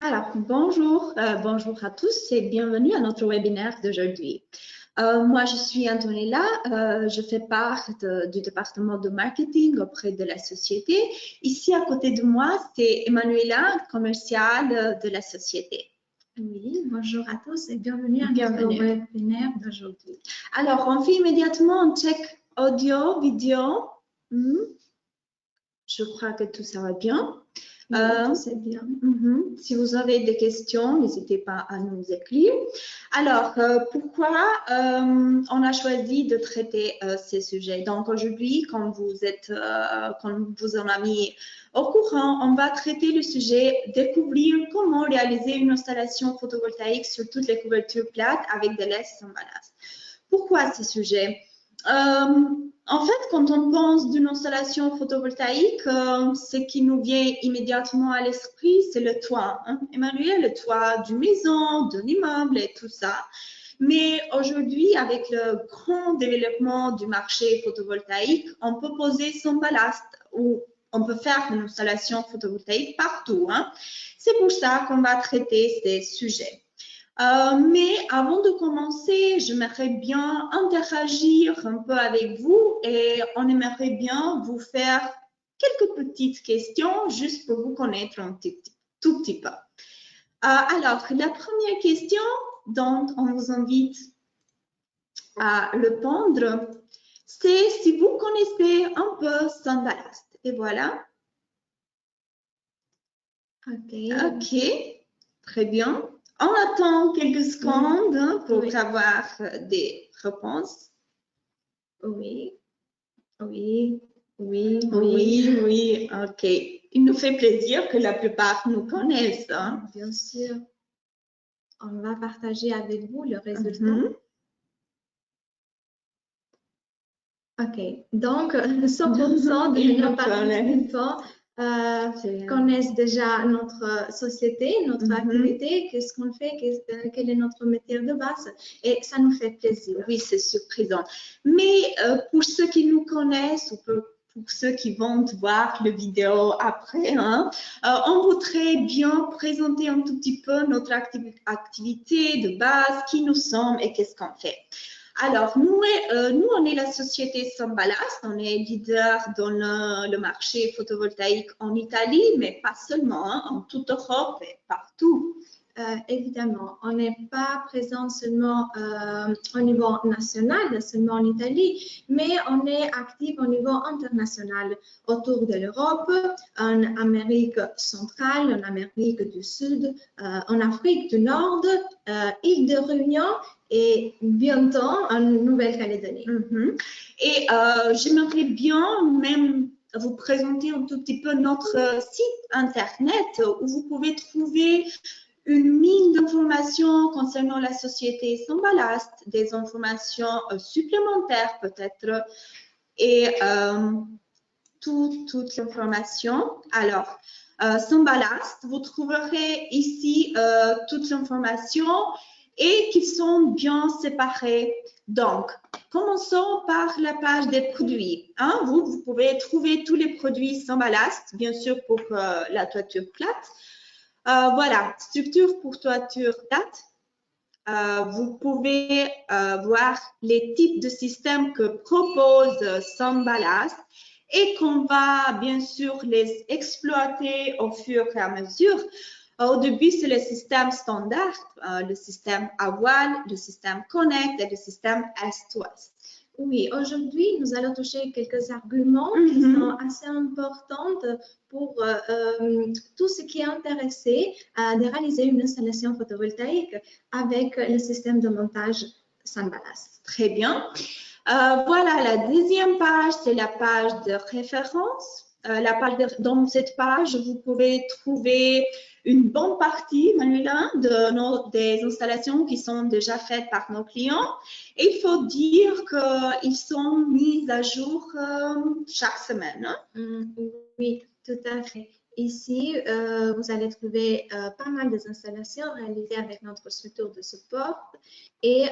Alors, bonjour à tous et bienvenue à notre webinaire d'aujourd'hui. Moi, je suis Antonella, je fais part du département de marketing auprès de la société. Ici, à côté de moi, c'est Emanuela, commerciale de la société. Oui, bonjour à tous et bienvenue à notre webinaire d'aujourd'hui. Alors, on fait immédiatement un check audio, vidéo. Je crois que tout ça va bien. Oui, c'est bien. Si vous avez des questions, n'hésitez pas à nous écrire. Alors, pourquoi on a choisi de traiter ces sujets? Donc, aujourd'hui, comme vous en avez mis au courant, on va traiter le sujet découvrir comment réaliser une installation photovoltaïque sur toutes les couvertures plates avec des laisses sans ballast. Pourquoi ce sujet? En fait, quand on pense d'une installation photovoltaïque, ce qui nous vient immédiatement à l'esprit, c'est le toit. Hein? Emmanuel, le toit d'une maison, d'un immeuble et tout ça. Mais aujourd'hui, avec le grand développement du marché photovoltaïque, on peut poser son ballast ou on peut faire une installation photovoltaïque partout. Hein? C'est pour ça qu'on va traiter ces sujets. Mais avant de commencer, j'aimerais bien interagir un peu avec vous et on aimerait bien vous faire quelques petites questions juste pour vous connaître un tout petit peu. Alors, la première question dont on vous invite à répondre, c'est si vous connaissez un peu sans ballast. Et voilà. Ok, très bien. On attend quelques secondes pour avoir des réponses. Oui, ok. Il nous fait plaisir que la plupart nous connaissent. Hein? Bien sûr. On va partager avec vous le résultat. Ok, donc 100% de nos participants connaissent déjà notre société, notre activité, qu'est-ce qu'on fait, quel est notre métier de base, et ça nous fait plaisir. Oui, c'est surprenant. Mais pour ceux qui nous connaissent ou pour ceux qui vont voir la vidéo après, hein, on voudrait bien présenter un tout petit peu notre activité de base, qui nous sommes et qu'est-ce qu'on fait. Alors, nous, on est la société Sans Ballast, on est leader dans le marché photovoltaïque en Italie, mais pas seulement, hein, en toute Europe et partout. Évidemment, on n'est pas présent seulement au niveau national, seulement en Italie, mais on est actif au niveau international, autour de l'Europe, en Amérique centrale, en Amérique du Sud, en Afrique du Nord, île de Réunion et bientôt en Nouvelle-Calédonie. Et j'aimerais bien même vous présenter un tout petit peu notre site internet où vous pouvez trouver une mine d'informations concernant la société Sans Ballast, des informations supplémentaires peut-être et toute l'information. Alors, Sans Ballast, vous trouverez ici toute l'information et qui sont bien séparés. Donc, commençons par la page des produits. Hein, vous pouvez trouver tous les produits Sans Ballast, bien sûr pour la toiture plate. Voilà, structure pour toiture plate. Vous pouvez voir les types de systèmes que propose Sans Ballast et qu'on va bien sûr les exploiter au fur et à mesure. Au début, c'est le système standard, le système à voile, le système Connect et le système Est-Ouest. Oui, aujourd'hui, nous allons toucher quelques arguments qui sont assez importants pour tous ceux qui est intéressé de réaliser une installation photovoltaïque avec le système de montage Sans Ballast. Très bien. Voilà, la deuxième page, c'est la page de référence. Dans cette page, vous pouvez trouver une bonne partie, Manuela, des installations qui sont déjà faites par nos clients. Et il faut dire qu'ils sont mis à jour chaque semaine. Hein? Oui, tout à fait. Ici, vous allez trouver pas mal d'installations réalisées avec notre structure de support. Et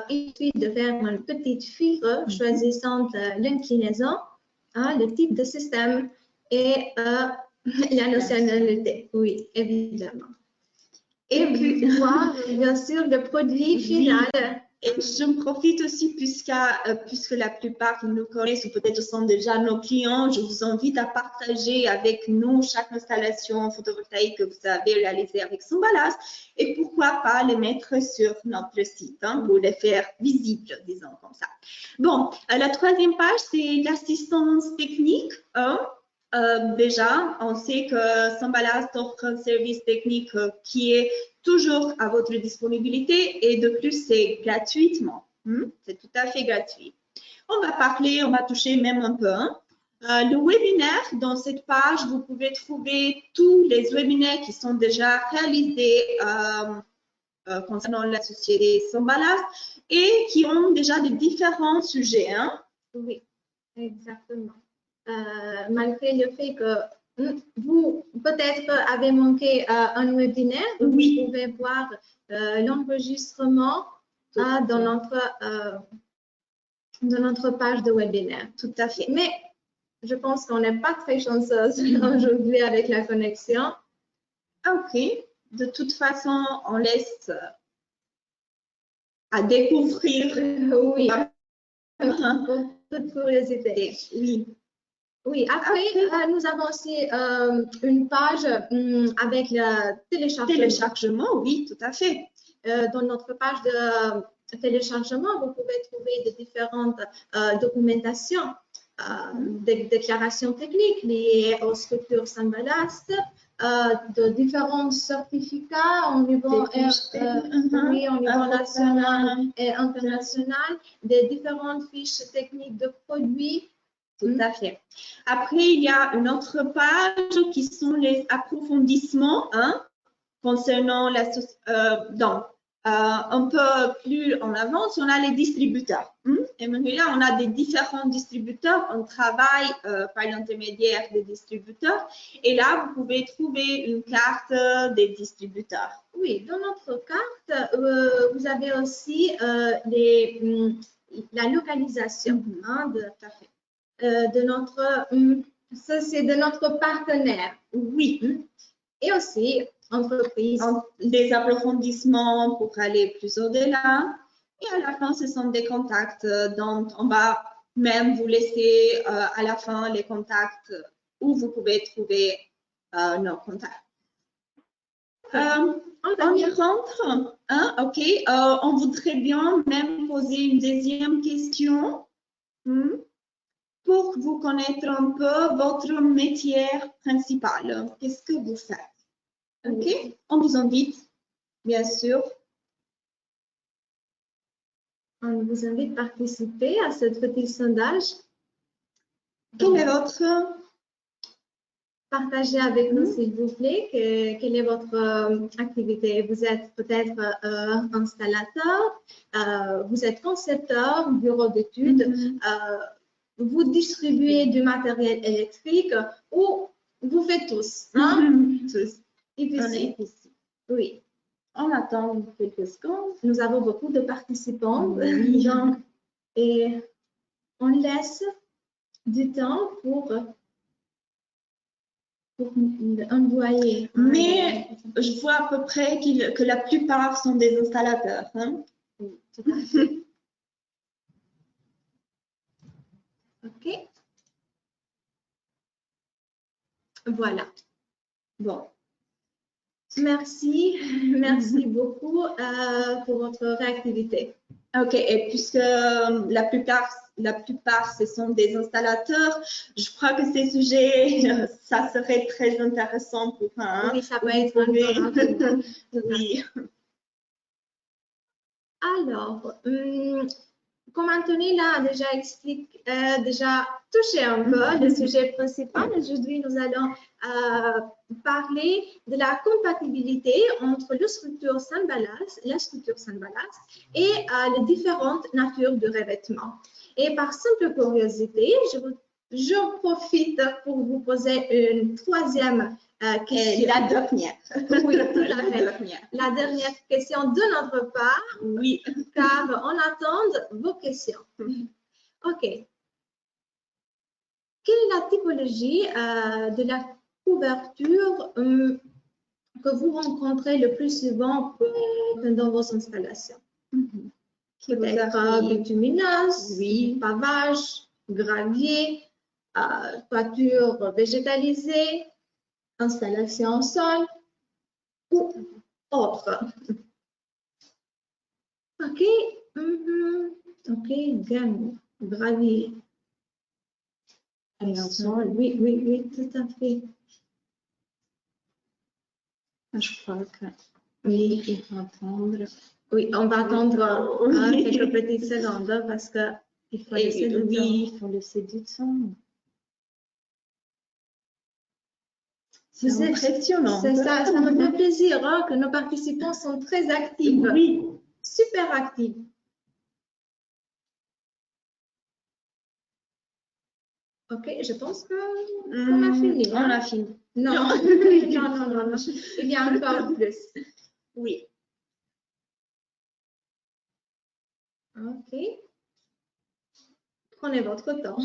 il suffit de faire une petite fibre choisissant l'inclinaison, le type de système et la nationalité. Oui, évidemment. Et puis voir, bien sûr, le produit final. Et je me profite aussi, puisque la plupart qui nous connaissent ou peut-être sont déjà nos clients, je vous invite à partager avec nous chaque installation photovoltaïque que vous avez réalisée avec Symbalas et pourquoi pas les mettre sur notre site pour les faire visibles, disons comme ça. Bon, la troisième page, c'est l'assistance technique. Déjà, on sait que Symbalas offre un service technique qui est toujours à votre disponibilité et de plus, c'est gratuitement. C'est tout à fait gratuit. On va toucher même un peu. Le webinaire, dans cette page, vous pouvez trouver tous les webinaires qui sont déjà réalisés concernant la société Symbalas et qui ont déjà des différents sujets. Oui, exactement. Malgré le fait que vous peut-être avez manqué un webinaire, oui. Vous pouvez voir l'enregistrement dans notre page de webinaire. Tout à fait. Mais je pense qu'on n'est pas très chanceuse aujourd'hui avec la connexion. Ok. De toute façon, on laisse à découvrir. Oui. Pour toute curiosité. Oui. Oui, après, nous avons aussi une page avec le téléchargement. Téléchargement, oui, tout à fait. Dans notre page de téléchargement, vous pouvez trouver de différentes documentations, des déclarations techniques liées aux structures Symbalas, de différents certificats au niveau, oui, au niveau national et international, des différentes fiches techniques de produits. Tout à fait. Après, il y a une autre page qui sont les approfondissements concernant la un peu plus en avance, on a les distributeurs. Et maintenant, là, on a des différents distributeurs. On travaille par l'intermédiaire des distributeurs. Et là, vous pouvez trouver une carte des distributeurs. Oui, dans notre carte, vous avez aussi la localisation de notre, ça c'est de notre partenaire. Oui. Et aussi entreprise. Des approfondissements pour aller plus au-delà. Et à la fin, ce sont des contacts dont on va même vous laisser à la fin les contacts où vous pouvez trouver nos contacts. On y rentre, ok. On voudrait bien même poser une deuxième question pour vous connaître un peu votre métier principal. Qu'est-ce que vous faites? Ok, on vous invite, bien sûr. On vous invite à participer à ce petit sondage. Quel est votre... Partagez avec nous, s'il vous plaît, quelle est votre activité. Vous êtes peut-être installateur, vous êtes concepteur, bureau d'études, vous distribuez du matériel électrique ou vous faites tous. Tous. On est ici. Oui. On attend quelques secondes. Nous avons beaucoup de participants. Donc, et on laisse du temps pour envoyer. Mais je vois à peu près que la plupart sont des installateurs. Oui, tout à fait. OK. Voilà. Bon. Merci beaucoup pour votre réactivité. Ok, et puisque la plupart, ce sont des installateurs, je crois que ces sujets, ça serait très intéressant pour un. Oui, ça peut être Oui. Alors, comme Anthony l'a déjà touché un peu le sujet principal, aujourd'hui nous allons parler de la compatibilité entre la structure Symbalas et les différentes natures de revêtement. Et par simple curiosité, je profite pour vous poser une troisième question. La dernière. Oui, tout à fait. La dernière question de notre part. Oui. Car on attend vos questions. OK. Quelle est la typologie de la couverture que vous rencontrez le plus souvent dans vos installations. Peut-être bitumineuse, oui, pavage, gravier, toiture végétalisée, installation au sol ou autre. OK. OK, gamme, gravier. Et au sol. Oui, tout à fait. Je crois que Oui, il faut attendre. oui, on va attendre quelques petites secondes parce que il faut laisser du temps. Oui, il faut laisser du temps. C'est impressionnant. C'est ça, ça me fait plaisir que nos participants sont très actifs. Oui. Super actifs. OK, je pense qu'on a fini. On a fini. Non. Non. Il y a encore plus. Oui. OK. Prenez votre temps.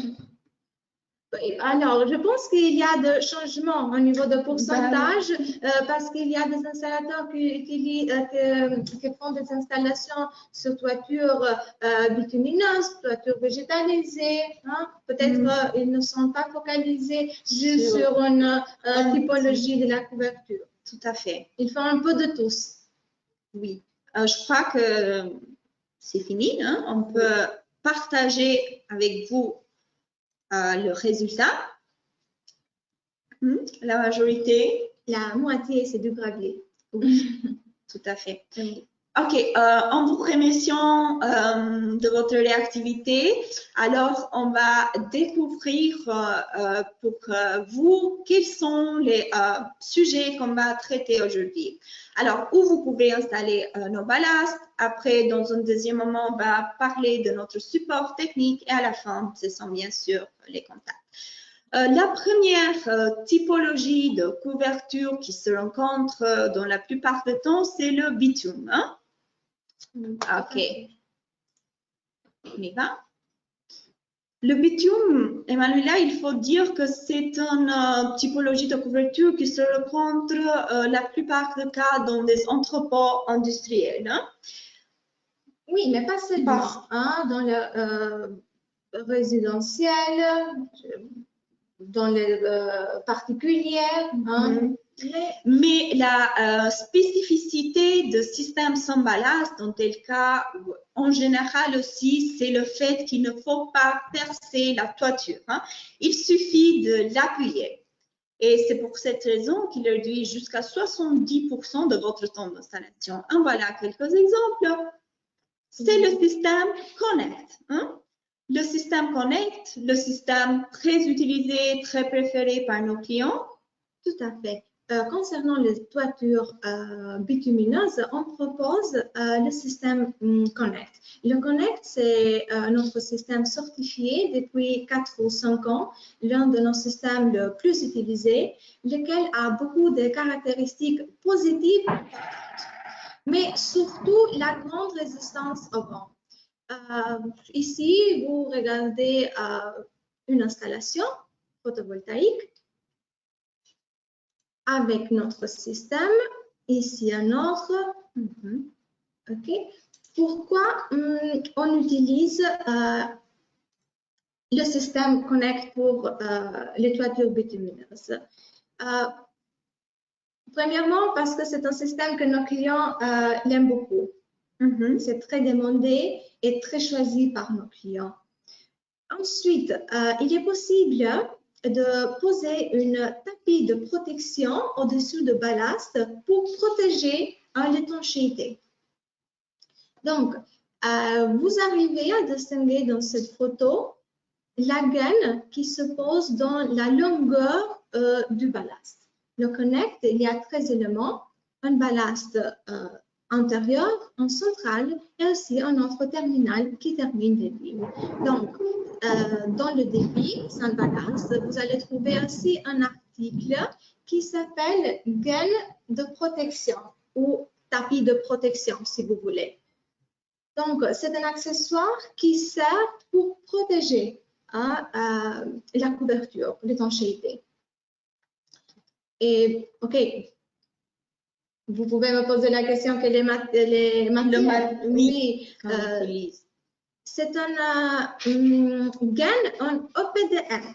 Alors, je pense qu'il y a des changements au niveau de pourcentage parce qu'il y a des installateurs qui font des installations sur toiture bitumineuse, toiture végétalisée. Hein? Peut-être ils ne sont pas focalisés juste sur une typologie de la couverture. Tout à fait. Ils font un peu de tous. Oui. Je crois que c'est fini. Hein? On peut partager avec vous le résultat. La majorité. La moitié, c'est du gravier. Oui, tout à fait. Oui. OK, en vous remerciant de votre réactivité, alors on va découvrir pour vous quels sont les sujets qu'on va traiter aujourd'hui. Alors, où vous pouvez installer nos ballasts. Après, dans un deuxième moment, on va parler de notre support technique et à la fin, ce sont bien sûr les contacts. La première typologie de couverture qui se rencontre dans la plupart du temps, c'est le bitume. Hein? OK. On y va. Le bitume, Emmanuela, il faut dire que c'est une typologie de couverture qui se rencontre la plupart des cas dans des entrepôts industriels. Hein? Oui, mais pas seulement. Hein, dans le résidentiel, dans les particuliers. Hein. Mais la spécificité de système sans ballast, dans tel cas, en général aussi, c'est le fait qu'il ne faut pas percer la toiture. Hein. Il suffit de l'appuyer. Et c'est pour cette raison qu'il réduit jusqu'à 70% de votre temps d'installation. En voilà quelques exemples. C'est le système Connect. Hein. Le système Connect, le système très utilisé, très préféré par nos clients. Tout à fait. Concernant les toitures bitumineuses, on propose le système Connect. Le Connect, c'est notre système certifié depuis 4 ou 5 ans, l'un de nos systèmes les plus utilisés, lequel a beaucoup de caractéristiques positives, mais surtout la grande résistance au vent. Ici, vous regardez une installation photovoltaïque avec notre système. Ici, un autre. OK. Pourquoi on utilise le système Connect pour les toitures bitumineuses? Premièrement, parce que c'est un système que nos clients l'aiment beaucoup. C'est très demandé et très choisi par nos clients. Ensuite, il est possible de poser une tapis de protection au-dessus de ballast pour protéger l'étanchéité. Donc, vous arrivez à distinguer dans cette photo la gaine qui se pose dans la longueur du ballast. Le Connect, il y a 13 éléments, un ballast antérieur, un central et aussi un autre terminal qui termine les lignes. Donc, dans le débit, sans ballast, vous allez trouver aussi un article qui s'appelle gaine de protection ou tapis de protection, si vous voulez. Donc, c'est un accessoire qui sert pour protéger la couverture, l'étanchéité. Et, OK, Vous pouvez me poser la question quelle est les matières? Oui, c'est un GAN en OPDM.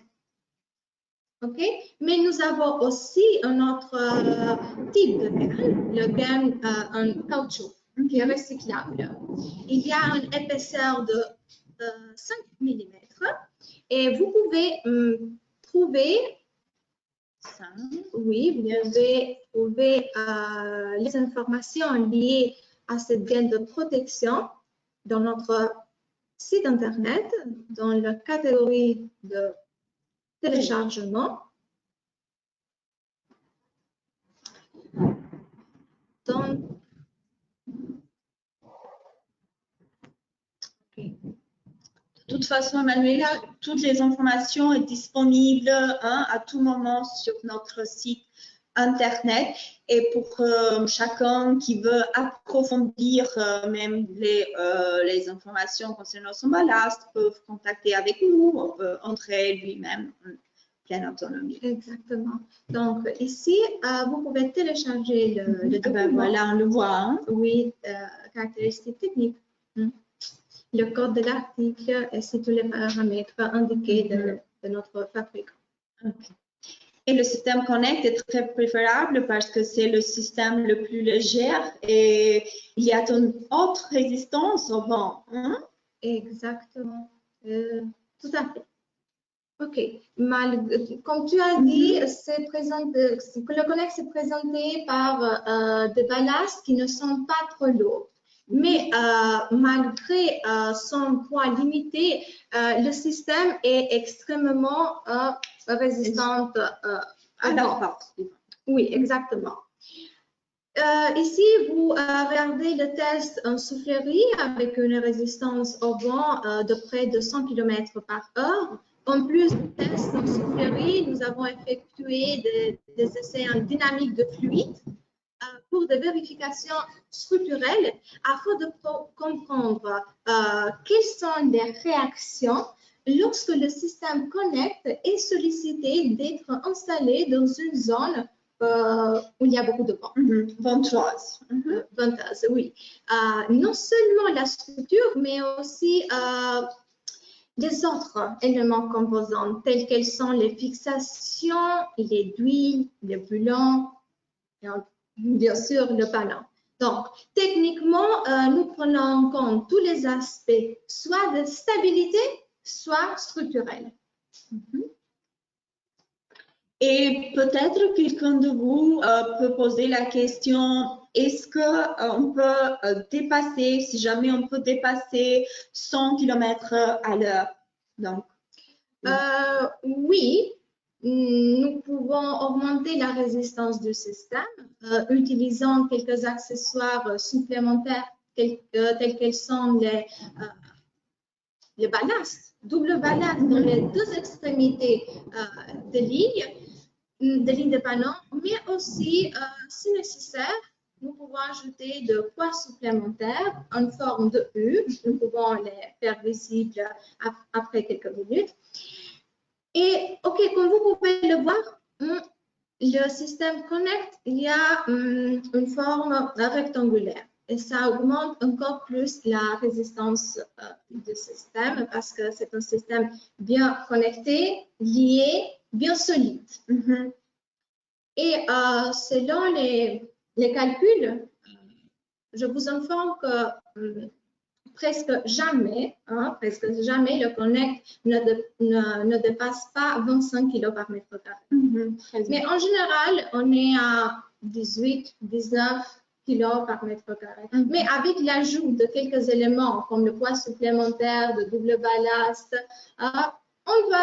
OK? Mais nous avons aussi un autre type de GAN, le GAN en caoutchouc, qui est recyclable. Il y a une épaisseur de 5 mm et vous pouvez trouver, oui, vous pouvez trouver les informations liées à cette gaine de protection dans notre site internet, dans la catégorie de téléchargement. Donc, de toute façon, Manuela, toutes les informations sont disponibles à tout moment sur notre site internet et pour chacun qui veut approfondir même les informations concernant son ballast peuvent contacter avec nous, on peut entrer lui-même en pleine autonomie. Exactement. Donc ici, vous pouvez télécharger le document. Voilà, on le voit. Oui, caractéristiques techniques. Le code de l'article et tous les paramètres indiqués de notre fabricant. Okay. Et le système Connect est très préférable parce que c'est le système le plus léger et il y a une autre résistance au vent. Exactement. Tout à fait. OK. Comme tu as dit, le Connect s'est présenté par des ballasts qui ne sont pas trop lourds. Mais malgré son poids limité, le système est extrêmement résistant à la force. Oui, exactement. Ici, vous regardez le test en soufflerie avec une résistance au vent de près de 100 km/h. En plus du test en soufflerie, nous avons effectué des essais en dynamique de fluide pour des vérifications structurelles afin de comprendre quelles sont les réactions lorsque le système Connect est sollicité d'être installé dans une zone où il y a beaucoup de vent. Venteuse. Venteuse, oui. Non seulement la structure, mais aussi les autres éléments composants, tels qu'elles sont les fixations, les d'huile, les boulons, et bien sûr le ballon. Donc, techniquement, nous prenons en compte tous les aspects, soit de stabilité, soit structurels. Et peut-être quelqu'un de vous peut poser la question, est-ce qu'on peut dépasser, si jamais on peut dépasser 100 km à l'heure? Donc, oui, nous pouvons augmenter la résistance du système utilisant quelques accessoires supplémentaires tels qu'elles sont les ballasts, double ballast dans les deux extrémités de ligne de panneau, mais aussi, si nécessaire, nous pouvons ajouter de poids supplémentaires en forme de U. Nous pouvons les faire visibles après quelques minutes. Et, OK, comme vous pouvez le voir, le système Connect, il y a une forme rectangulaire. Et ça augmente encore plus la résistance du système parce que c'est un système bien connecté, lié, bien solide. Et selon les calculs, je vous informe que presque jamais le Connect ne dépasse pas 25 kg par mètre carré. Mais en général, on est à 18, 19 kg par mètre carré. Mais avec l'ajout de quelques éléments comme le poids supplémentaire, de double ballast, on peut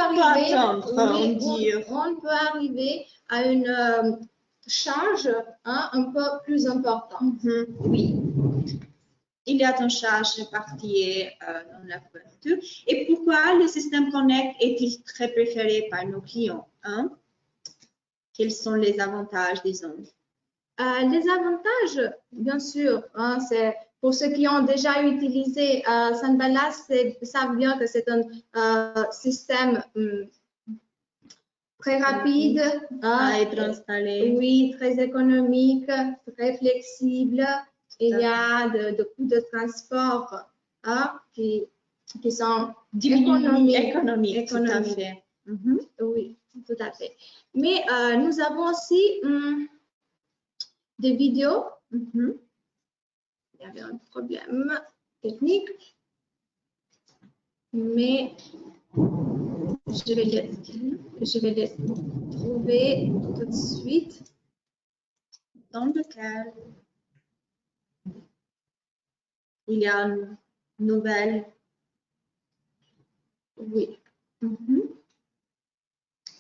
arriver à une charge un peu plus importante. Oui. Il y a une charge répartie dans la couverture. Et pourquoi le système Connect est-il très préféré par nos clients? Quels sont les avantages, disons? Les avantages, bien sûr, c'est pour ceux qui ont déjà utilisé Sunballast, savent bien que c'est un système très rapide, à être installé. oui, très économique, très flexible. Il y a de coûts de transport qui sont économiques. Tout à fait. Oui, tout à fait. Mais nous avons aussi des vidéos. Il y avait un problème technique, mais je vais les trouver tout de suite. Dans lequel il y a une nouvelle. Oui,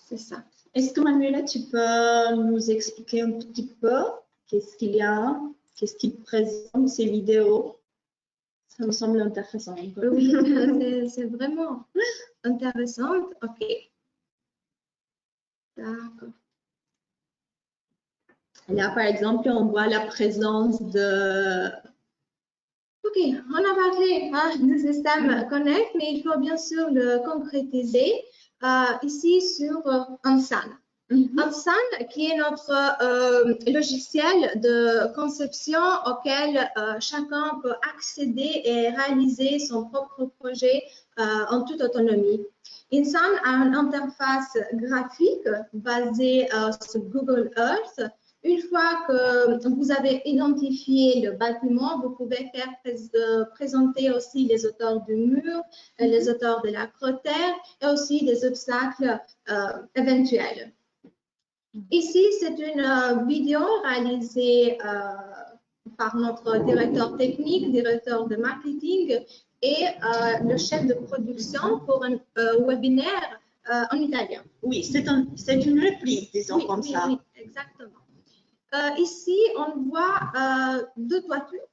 c'est ça. Est-ce que Manuela, tu peux nous expliquer un petit peu qu'est-ce qu'il y a, qu'est-ce qui présente ces vidéos? Ça me semble intéressant. Oui, c'est vraiment intéressant. OK. D'accord. Là, par exemple, on voit la présence de... OK, on a parlé du système Connect, mais il faut bien sûr le concrétiser ici sur Ansan. Ansan, qui est notre logiciel de conception auquel chacun peut accéder et réaliser son propre projet en toute autonomie. Ansan a une interface graphique basée sur Google Earth. Une fois que vous avez identifié le bâtiment, vous pouvez faire présenter aussi les hauteurs du mur, les hauteurs de la crotère et aussi des obstacles éventuels. Ici, c'est une vidéo réalisée par notre directeur technique, directeur de marketing et le chef de production pour un webinaire en italien. Oui, c'est une reprise, disons comme ça. Oui, exactement. Ici, on voit deux toitures.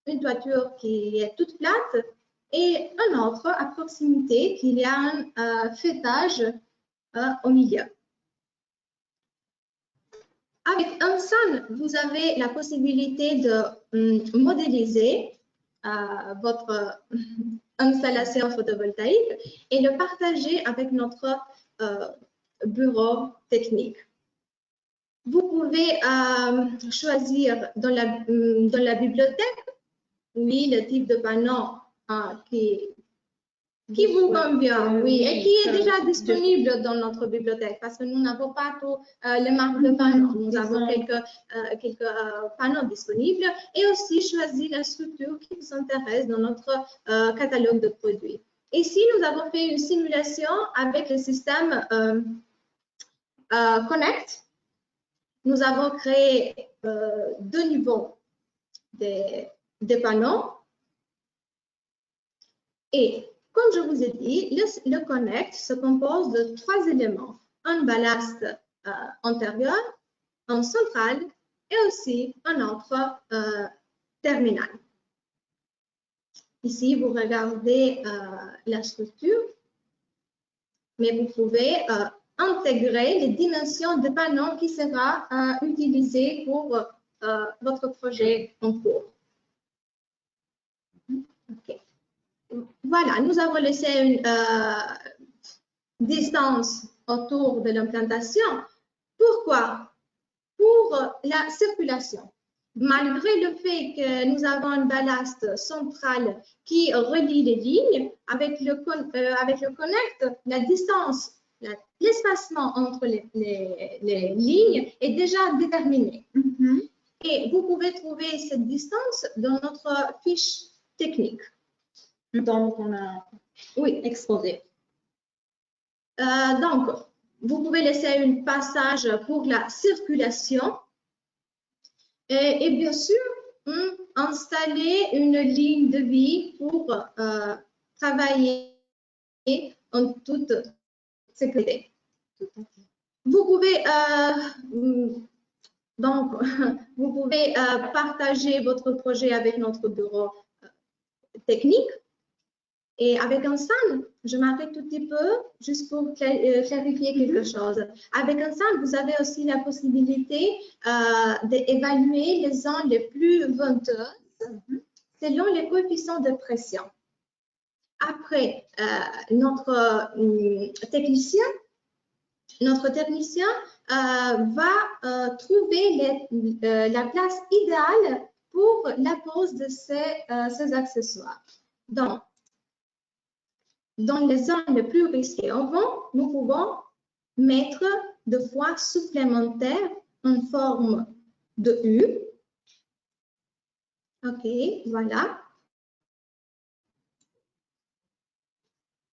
Une toiture qui est toute plate et un autre à proximité qui a un fêtage au milieu. Avec Ansan, vous avez la possibilité de modéliser votre installation photovoltaïque et le partager avec notre bureau technique. Vous pouvez choisir dans la bibliothèque, oui, le type de panneau qui vous convient, oui, et qui est déjà disponible dans notre bibliothèque parce que nous n'avons pas tous les marques de panneaux. Nous avons quelques panneaux disponibles et aussi choisir la structure qui vous intéresse dans notre catalogue de produits. Ici, nous avons fait une simulation avec le système Connect. Nous avons créé deux niveaux des panneaux et comme je vous ai dit, le Connect se compose de trois éléments, un ballast antérieur, un central et aussi un autre terminal. Ici, vous regardez la structure, mais vous pouvez intégrer les dimensions de panneaux qui sera utilisé pour votre projet en cours. Okay. Voilà, nous avons laissé une distance autour de l'implantation. Pourquoi? Pour la circulation. Malgré le fait que nous avons un ballast central qui relie les lignes, avec le Connect, la distance, l'espacement entre les lignes est déjà déterminé. Et vous pouvez trouver cette distance dans notre fiche technique. Donc, on a exposé. Donc, vous pouvez laisser un passage pour la circulation et bien sûr, installer une ligne de vie pour travailler en toute sécurité. Vous pouvez donc, vous pouvez partager votre projet avec notre bureau technique. Et avec Ansan, je m'arrête tout petit peu juste pour clarifier quelque chose. Avec Ansan, vous avez aussi la possibilité d'évaluer les zones les plus venteuses selon les coefficients de pression. Après, notre technicien notre technicien va trouver la place idéale pour la pose de ces accessoires. Donc, dans les zones les plus risquées au vent, nous pouvons mettre de foies supplémentaires en forme de U. OK, voilà.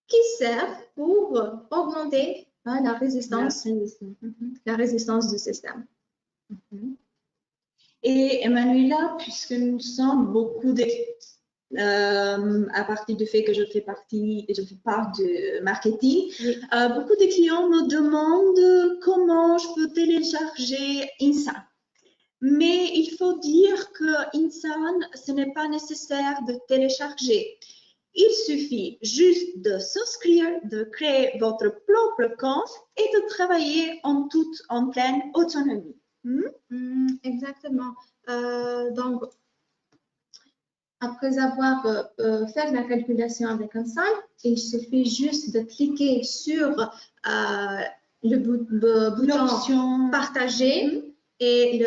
Qui servent pour augmenter la résistance du système. Et Emmanuela, puisque nous sommes beaucoup à partir du fait que je fais part de marketing, Oui. beaucoup de clients me demandent comment je peux télécharger Insan. Mais il faut dire que Insan, ce n'est pas nécessaire de télécharger. Il suffit juste de souscrire, de créer votre propre compte et de travailler en pleine autonomie. Exactement. Donc, après avoir fait la calculation avec un SAM, il suffit juste de cliquer sur le bouton partager et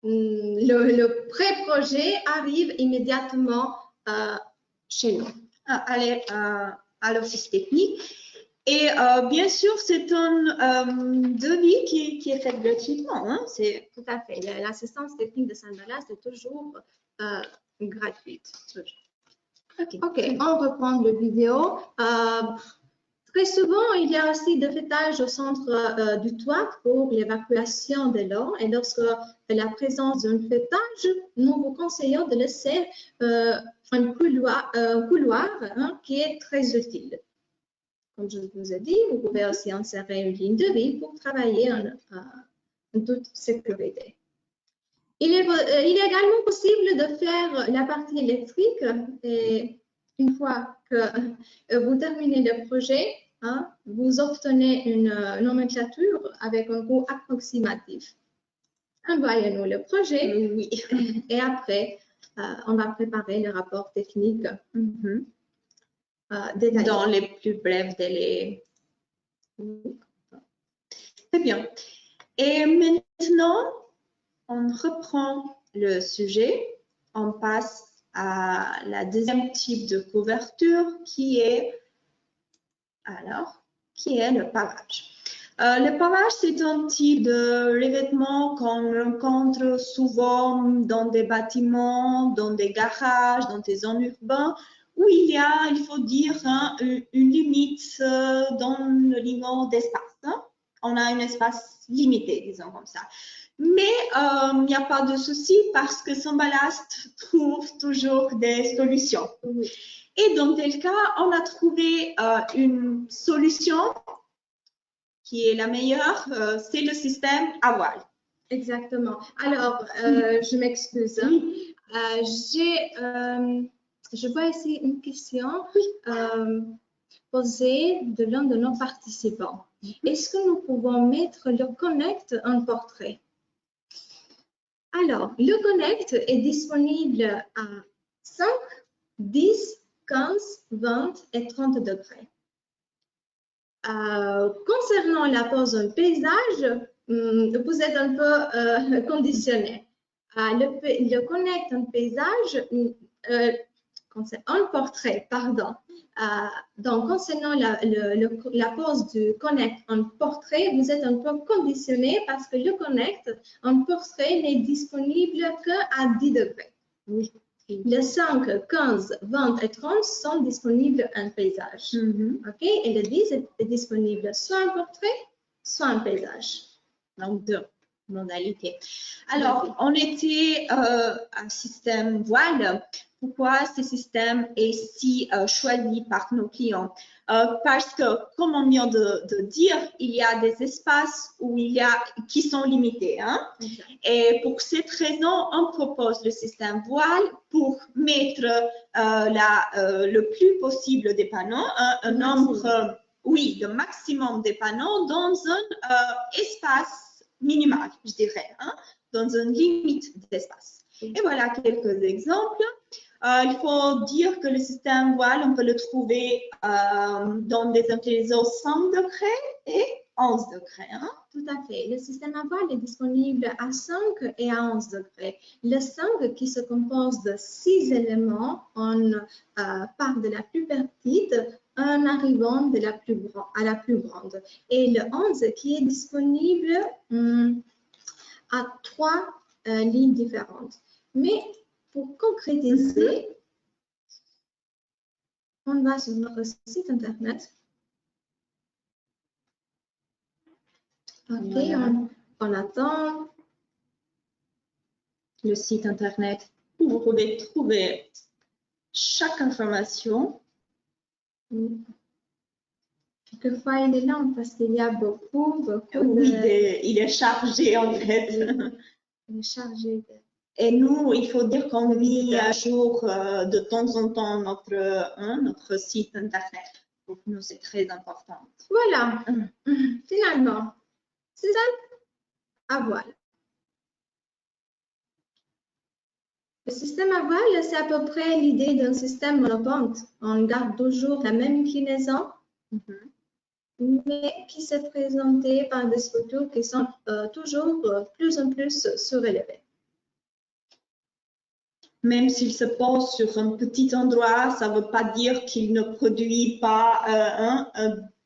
le pré-projet arrive immédiatement chez nous. Aller à l'office technique. Et bien sûr, c'est un devis qui est fait gratuitement. Hein, tout à fait. L'assistance technique de Sandalas est toujours gratuite. OK, on reprend la vidéo. Très souvent, il y a aussi des fêtages au centre du toit pour l'évacuation de l'eau. Et lorsque la présence d'un fêtage, nous vous conseillons de laisser un couloir qui est très utile. Comme je vous ai dit, vous pouvez aussi insérer une ligne de vie pour travailler en toute sécurité. Il est également possible de faire la partie électrique et une fois que vous terminez le projet, vous obtenez une nomenclature avec un coût approximatif. Envoyez-nous le projet et après, on va préparer le rapport technique détaillé. Dans les plus brefs délais. Très bien. Et maintenant, on reprend le sujet. On passe à la deuxième type de couverture qui est le pavage. Le pavage, c'est un type de revêtement qu'on rencontre souvent dans des bâtiments, dans des garages, dans des zones urbaines, où il faut dire, une limite dans le niveau d'espace. On a un espace limité, disons comme ça. Mais il n'y a pas de souci parce que Sanbalast trouve toujours des solutions. Et dans tel cas, on a trouvé une solution qui est la meilleure, c'est le système à voile. Exactement. Alors, je m'excuse. Je vois ici une question posée de l'un de nos participants. Est-ce que nous pouvons mettre le Connect en portrait? Alors, le Connect est disponible à 5, 10, 15, 20 et 30 degrés. Concernant la pose en paysage, vous êtes un peu conditionné. Le Connect en paysage, en portrait, pardon. Donc, concernant la pose du Connect en portrait, vous êtes un peu conditionné parce que le Connect en portrait n'est disponible qu'à 10 degrés. Oui. Les 5, 15, 20 et 30 sont disponibles en paysage. OK? Et le 10 est disponible soit en portrait, soit en paysage. Donc, deux modalités. Alors, on était un système voile. Pourquoi ce système est si choisi par nos clients? Parce que, comme on vient de dire, il y a des espaces qui sont limités. Hein? Et pour cette raison, on propose le système voile pour mettre le plus possible des panneaux, un nombre, le maximum des panneaux dans un espace minimal, je dirais, dans une limite d'espace. Et voilà quelques exemples. Il faut dire que le système voile, on peut le trouver dans des inclinaisons 5 degrés et 11 degrés. Hein? Tout à fait. Le système à voile est disponible à 5 et à 11 degrés. Le 5 qui se compose de 6 éléments, on part de la plus petite en arrivant de la plus à la plus grande. Et le 11 qui est disponible à 3 lignes différentes. Mais pour concrétiser, on va sur notre site internet. Ok, Voilà. on attend. Le site internet où vous pouvez trouver chaque information. Quelquefois, il est lent parce qu'il y a beaucoup Oui, de... il est chargé en fait. Il est chargé. Et nous, il faut dire qu'on met à jour de temps en temps notre site internet. Pour nous, c'est très important. Voilà, finalement, c'est ça à voile. Le système à voile, c'est à peu près l'idée d'un système monopente. On garde toujours la même inclinaison, mais qui s'est présenté par des structures qui sont toujours plus en plus surélevées. Même s'il se pose sur un petit endroit, ça ne veut pas dire qu'il ne produit pas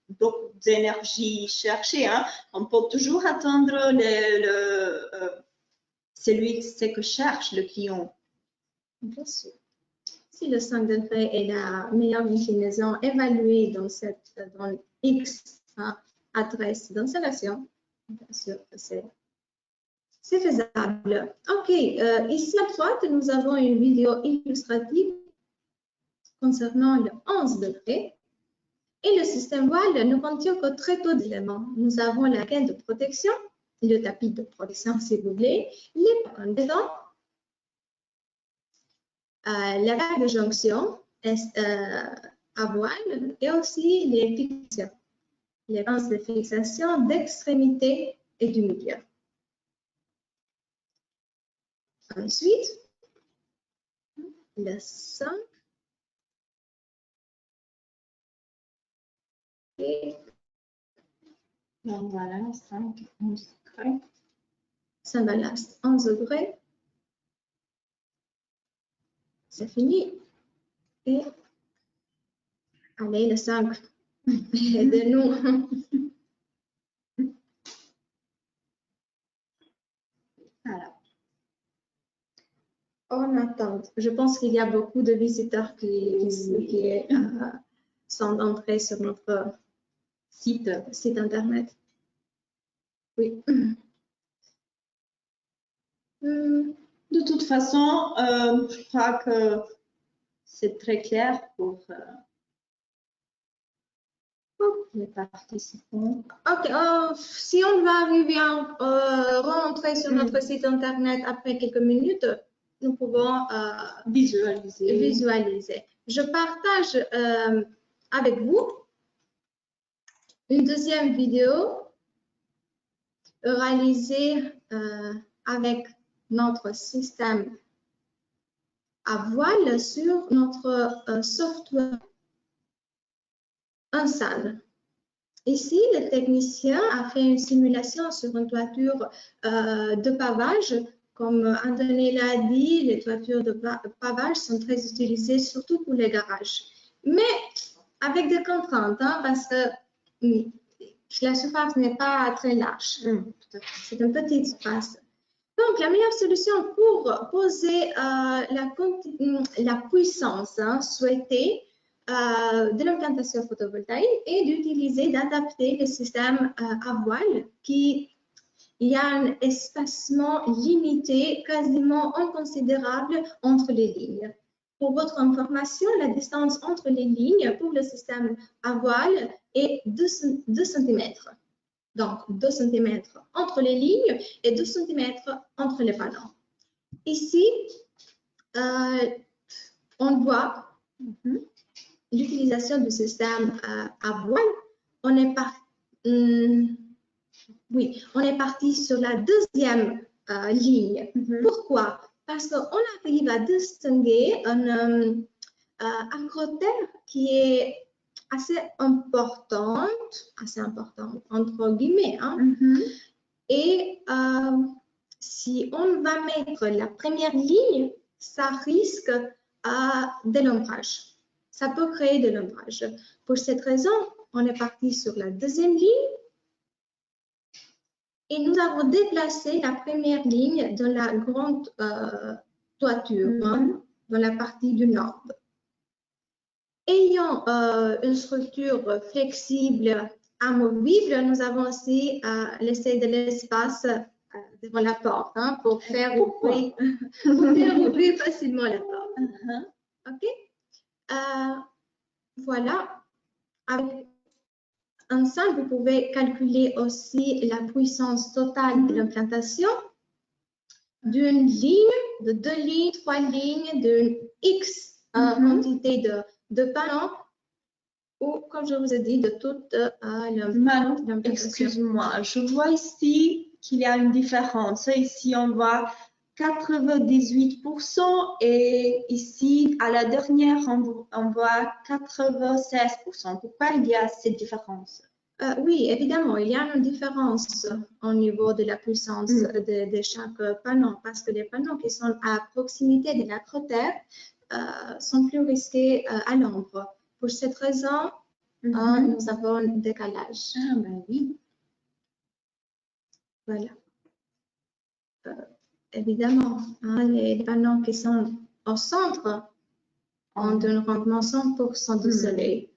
beaucoup d'énergie cherchée. Hein. On peut toujours attendre celui que cherche le client. Bien sûr. Si le 5 degrés est la meilleure inclinaison évaluée dans X adresse d'installation, bien sûr que c'est faisable. OK, ici à droite, nous avons une vidéo illustrative concernant le 11 degrés. Et le système voile ne contient que très peu d'éléments. Nous avons la gaine de protection, le tapis de protection si vous voulez, les combinaisons, la gaine de jonction à voile et aussi les fixations, les pinces de fixation d'extrémité et du milieu. Ensuite, le 5 et Donc voilà, 5, 11 degrés. ça balance 11 degrés. C'est fini. Et allez, le 5. Aidez-nous. Voilà. En attente. Je pense qu'il y a beaucoup de visiteurs qui sont entrés sur notre site internet. Oui. De toute façon, je crois que c'est très clair pour les participants. OK. Si on va arriver à rentrer sur notre site internet après quelques minutes, nous pouvons visualiser. Je partage avec vous une deuxième vidéo réalisée avec notre système à voile sur notre software Ensemble. Ici, le technicien a fait une simulation sur une toiture de pavage. Comme Anthony l'a dit, les toitures de pavage sont très utilisées, surtout pour les garages. Mais avec des contraintes, hein, parce que la surface n'est pas très large. C'est une petite surface. Donc, la meilleure solution pour poser la puissance souhaitée de l'implantation photovoltaïque est d'adapter le système à voile il y a un espacement limité, quasiment inconsidérable entre les lignes. Pour votre information, la distance entre les lignes pour le système à voile est 2 cm. Donc, 2 cm entre les lignes et 2 cm entre les panneaux. Ici, on voit l'utilisation du système à voile. On est parti sur la deuxième ligne. Pourquoi? parce qu'on arrive à distinguer un acrotère qui est assez important entre guillemets. Hein. Et si on va mettre la première ligne, ça risque de l'ombrage. Ça peut créer de l'ombrage. Pour cette raison, on est parti sur la deuxième ligne et nous avons déplacé la première ligne dans la grande toiture, hein, dans la partie du nord. Ayant une structure flexible, amovible, nous avons aussi laissé de l'espace devant la porte hein, pour faire ouvrir facilement la porte. OK? Voilà. Avec ensemble, vous pouvez calculer aussi la puissance totale de l'implantation d'une ligne, de 2 lignes, 3 lignes, d'une X quantité de panneaux ou, comme je vous ai dit, de toute l'implantation. Excuse-moi, je vois ici qu'il y a une différence. Ici, on voit 98% et ici, à la dernière, on voit 96%. Pourquoi il y a cette différence? Oui, évidemment, il y a une différence au niveau de la puissance de chaque panneau parce que les panneaux qui sont à proximité de l'acrotère sont plus risqués à l'ombre. Pour cette raison, nous avons un décalage. Ah, ben oui. Voilà. Évidemment, hein, les panneaux qui sont au centre ont un rendement 100% du soleil.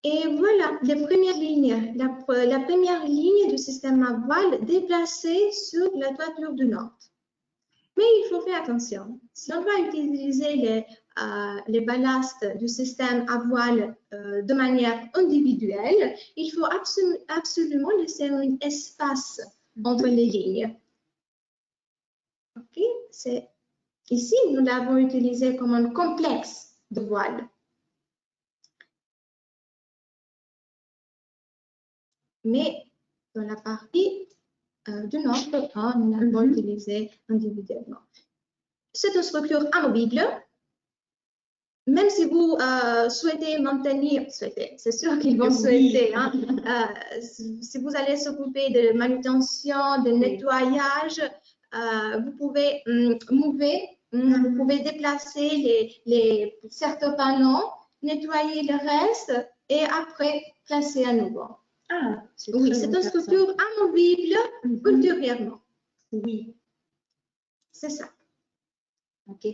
Et voilà, la première ligne du système à voile déplacée sur la toiture du nord. Mais il faut faire attention. Si on va utiliser les ballasts du système à voile de manière individuelle, il faut absolument laisser un espace entre les lignes. OK? Ici, nous l'avons utilisé comme un complexe de voile. Mais dans la partie du nord, nous l'avons utilisé individuellement. C'est une structure amovible. Même si vous souhaitez maintenir, c'est sûr qu'ils vont souhaiter, hein, si vous allez s'occuper de manutention, de nettoyage, vous pouvez vous pouvez déplacer certains panneaux, nettoyer le reste et après placer à nouveau. Ah, oui, c'est une structure amovible ultérieurement. Oui. C'est ça. OK.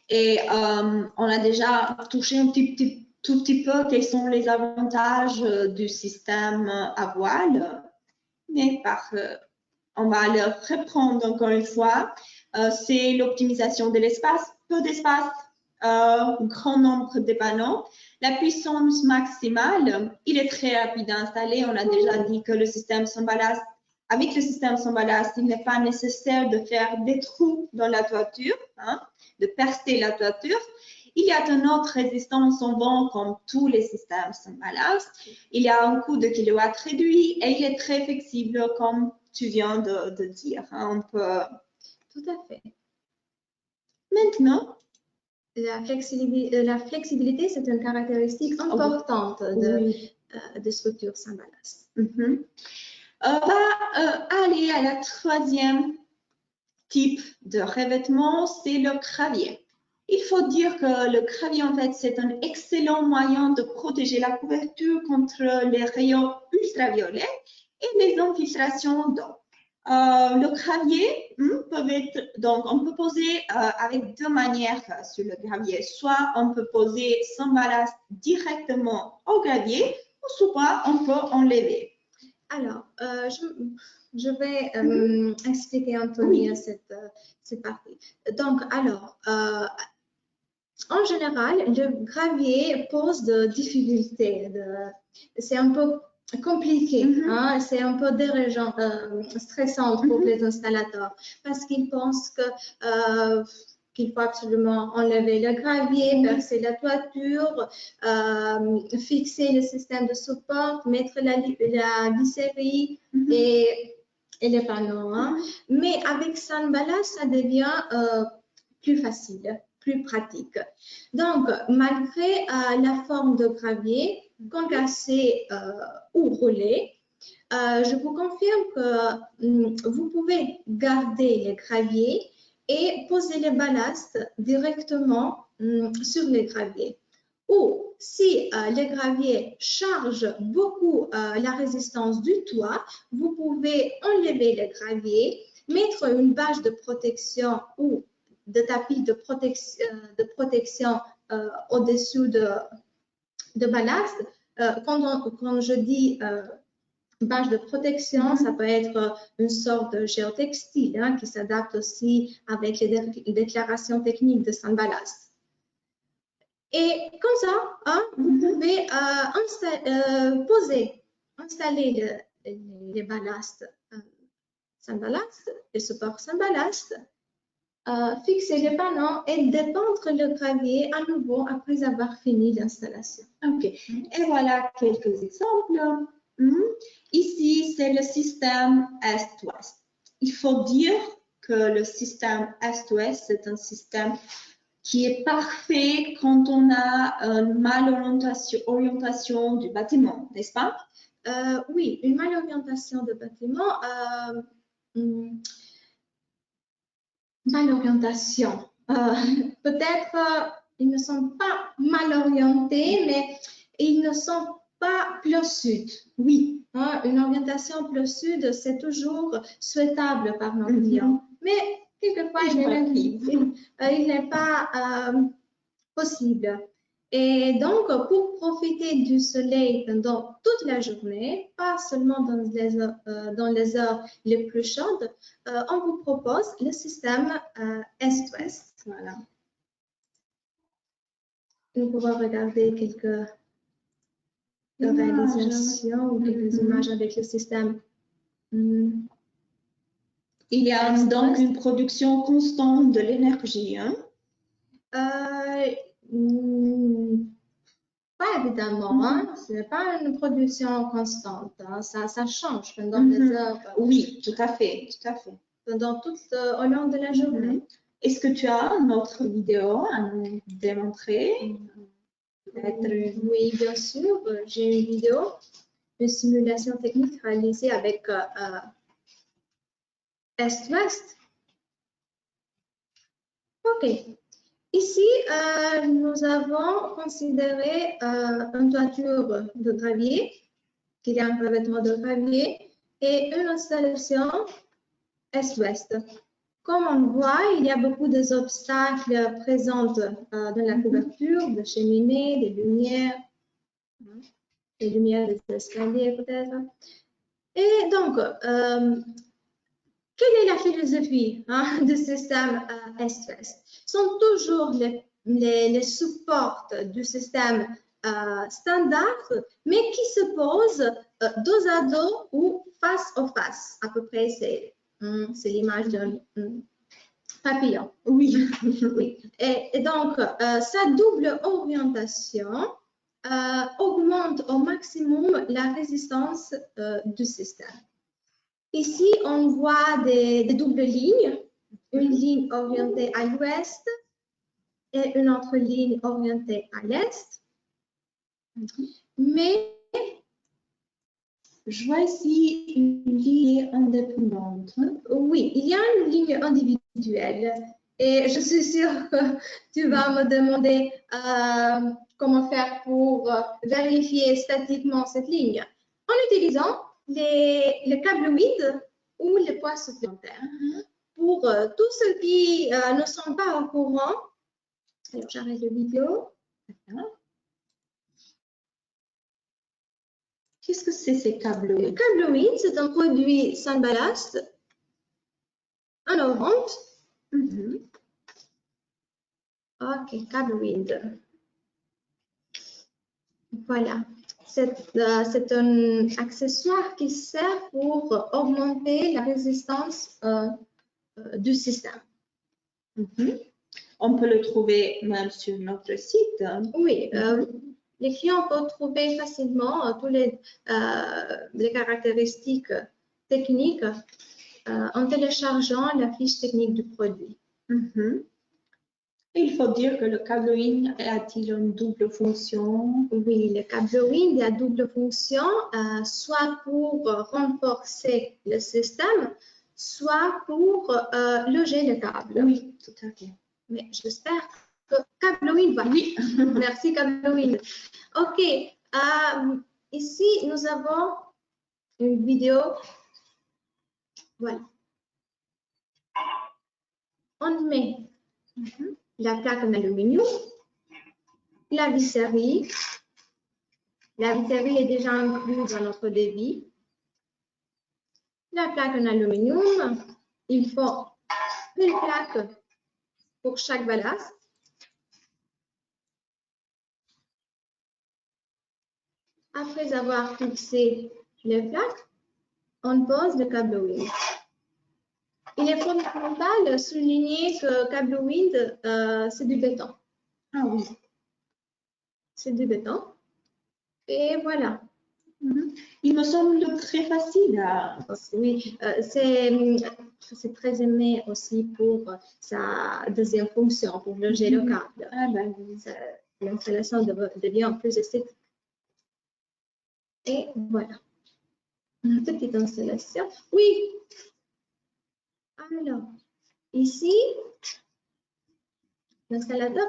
Et on a déjà touché un tout petit peu quels sont les avantages du système à voile, mais on va le reprendre encore une fois. C'est l'optimisation de l'espace, peu d'espace, grand nombre de panneaux. La puissance maximale, il est très rapide à installer. On a déjà dit que le système sans ballast, avec le système sans ballast, il n'est pas nécessaire de faire des trous dans la toiture, hein, de percer la toiture. Il y a une autre résistance au vent comme tous les systèmes sans ballast. Il y a un coût de kilowatt réduit et il est très flexible comme tu viens de dire. Hein, on peut... Tout à fait. Maintenant, la flexibilité, c'est une caractéristique importante de structure sans ballast. On va aller à la troisième type de revêtement, c'est le gravier. Il faut dire que le gravier, en fait, c'est un excellent moyen de protéger la couverture contre les rayons ultraviolets et les infiltrations d'eau. Le gravier peut être, donc on peut poser avec deux manières sur le gravier. Soit on peut poser sans ballast directement au gravier, ou soit on peut enlever. Alors, je vais expliquer un peu mieux cette partie. Donc, alors, en général, le gravier pose des difficultés. C'est un peu compliqué, hein? C'est un peu dérangeant, stressant pour les installateurs parce qu'ils pensent qu'il faut absolument enlever le gravier, percer la toiture, fixer le système de support, mettre la visserie et et les panneaux. Hein. Mais avec Sunballast, ça devient plus facile, plus pratique. Donc, malgré la forme de gravier, concassé ou roulé, je vous confirme que vous pouvez garder les graviers et poser les ballasts directement sur les graviers. Ou si les graviers chargent beaucoup la résistance du toit, vous pouvez enlever les graviers, mettre une bâche de protection ou de tapis de protection au-dessus de ballast. Quand je dis bâche de protection, ça peut être une sorte de géotextile hein, qui s'adapte aussi avec les déclarations techniques de Sunballast. Et comme ça, hein, vous pouvez installer les ballasts Sunballast, les supports Sunballast, fixer les panneaux et détendre le gravier à nouveau après avoir fini l'installation. Ok, et voilà quelques exemples. Ici, c'est le système Est-Ouest. Il faut dire que le système Est-Ouest, c'est un système qui est parfait quand on a une malorientation du bâtiment, n'est-ce pas? Oui, une malorientation de bâtiment. Malorientation. Peut-être ils ne sont pas mal orientés, mais ils ne sont pas plein sud. Oui, hein, une orientation plein sud, c'est toujours souhaitable par nos clients. Mais quelquefois, il n'est pas possible. Et donc, pour profiter du soleil pendant toute la journée, pas seulement dans les heures les plus chaudes, on vous propose le système Est-Ouest. Voilà. Nous pouvons regarder quelques réalisations ou quelques images avec le système. Il y a donc une production constante de l'énergie. Hein? Pas évidemment, hein? Ce n'est pas une production constante, hein? Ça change pendant les heures. Oui, tout à fait, tout à fait. Pendant tout au long de la journée. Est-ce que tu as une autre vidéo à nous démontrer? Oui, bien sûr, j'ai une vidéo, une simulation technique réalisée avec Est-Ouest. OK. Ici, nous avons considéré une toiture de gravier, qu'il y a un revêtement de gravier, et une installation Est-Ouest. Comme on voit, il y a beaucoup d'obstacles présents dans la couverture, des cheminées, des lumières des escaliers peut-être. Et donc, quelle est la philosophie du système Est-Ouest? Ce sont toujours les supports du système standard, mais qui se posent dos à dos ou face à face. À peu près, c'est l'image d'un papillon. Oui. Oui. Et donc, sa double orientation augmente au maximum la résistance du système. Ici, on voit des doubles lignes, une ligne orientée à l'ouest et une autre ligne orientée à l'est. Mais je vois ici une ligne indépendante. Oui, il y a une ligne individuelle et je suis sûre que tu vas me demander comment faire pour vérifier statiquement cette ligne en utilisant les câbles 8 ou les poids supplémentaires. Pour tous ceux qui ne sont pas au courant, alors j'arrête la vidéo. Qu'est-ce que c'est ces câbles 8? Le câble 8, c'est un produit Sunballast en orange. Ok, câble 8. Voilà. C'est un accessoire qui sert pour augmenter la résistance du système. On peut le trouver même sur notre site. Oui, les clients peuvent trouver facilement toutes les caractéristiques technique en téléchargeant la fiche technique du produit. Il faut dire que le câble wind a-t-il une double fonction? Oui, le câble wind a double fonction, soit pour renforcer le système, soit pour loger le câble. Oui, tout à fait. Mais j'espère que câble wind va. Oui. Merci câble wind. OK. Ici, nous avons une vidéo. Voilà. On met la plaque en aluminium, la visserie. La visserie est déjà incluse dans notre devis. La plaque en aluminium, il faut une plaque pour chaque ballast. Après avoir fixé les plaques, on pose le câble wind. Il est fondamental de souligner que câble wind, c'est du béton. Ah oui. C'est du béton. Et voilà. Il me semble très facile à... Oui, c'est très aimé aussi pour sa deuxième fonction, pour loger le câble. Ah ben oui. L'installation devient plus esthétique. Et voilà. Une petite installation. Oui. Alors, ici, l'installateur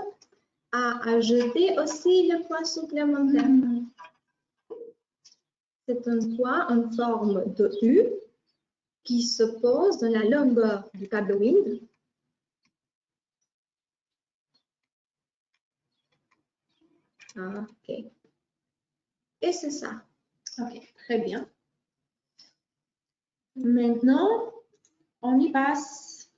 a ajouté aussi le poids supplémentaire. C'est un poids en forme de U qui se pose dans la longueur du câble wind. OK. Et c'est ça. OK, très bien. Maintenant, on y passe.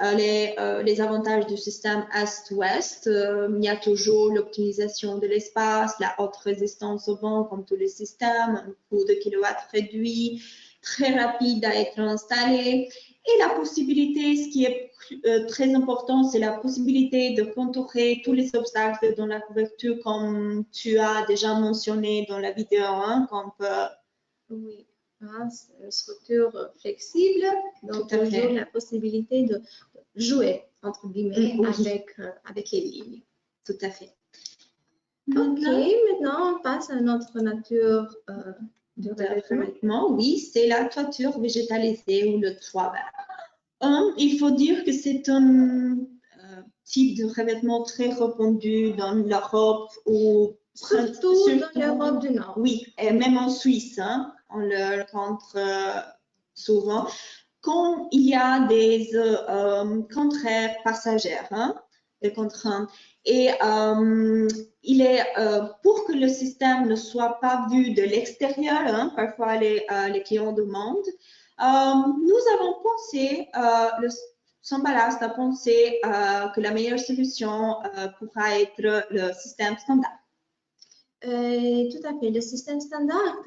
Les avantages du système Est-Ouest, il y a toujours l'optimisation de l'espace, la haute résistance au vent comme tous les systèmes, un coût de kilowatts réduit, très rapide à être installé et la possibilité, ce qui est très important, c'est la possibilité de contourer tous les obstacles dans la couverture comme tu as déjà mentionné dans la vidéo, qu'on peut... Oui. C'est une structure flexible, donc toujours la possibilité de jouer, entre guillemets, avec les lignes. Tout à fait. OK, maintenant on passe à notre nature de revêtement. Oui, c'est la toiture végétalisée ou le toit vert. Il faut dire que c'est un type de revêtement très répandu dans l'Europe ou surtout dans l'Europe du Nord. Oui, et même en Suisse, on le rencontre souvent. Quand il y a des contraires passagères, des contraintes, et il est pour que le système ne soit pas vu de l'extérieur, parfois les clients demandent, nous avons pensé, Sunballast a pensé que la meilleure solution pourra être le système standard. Tout à fait. Le système standard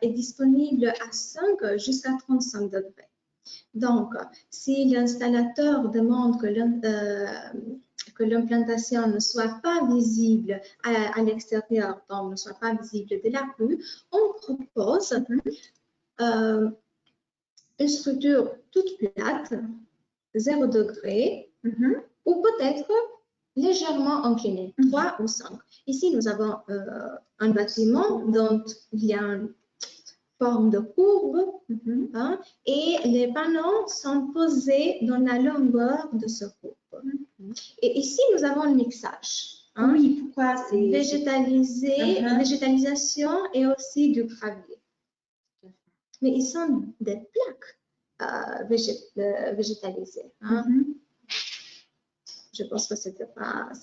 est disponible à 5 jusqu'à 35 degrés. Donc, si l'installateur demande que l'implantation ne soit pas visible à l'extérieur, donc ne soit pas visible de la rue, on propose une structure toute plate, 0 degré, ou peut-être légèrement inclinée, 3 ou 5. Ici, nous avons un bâtiment dont il y a une forme de courbe et les panneaux sont posés dans la longueur de ce courbe. Et ici, nous avons un mixage. Oui, pourquoi c'est végétalisation et aussi du gravier. Mais ils sont des plaques végétalisées. Je pense que ce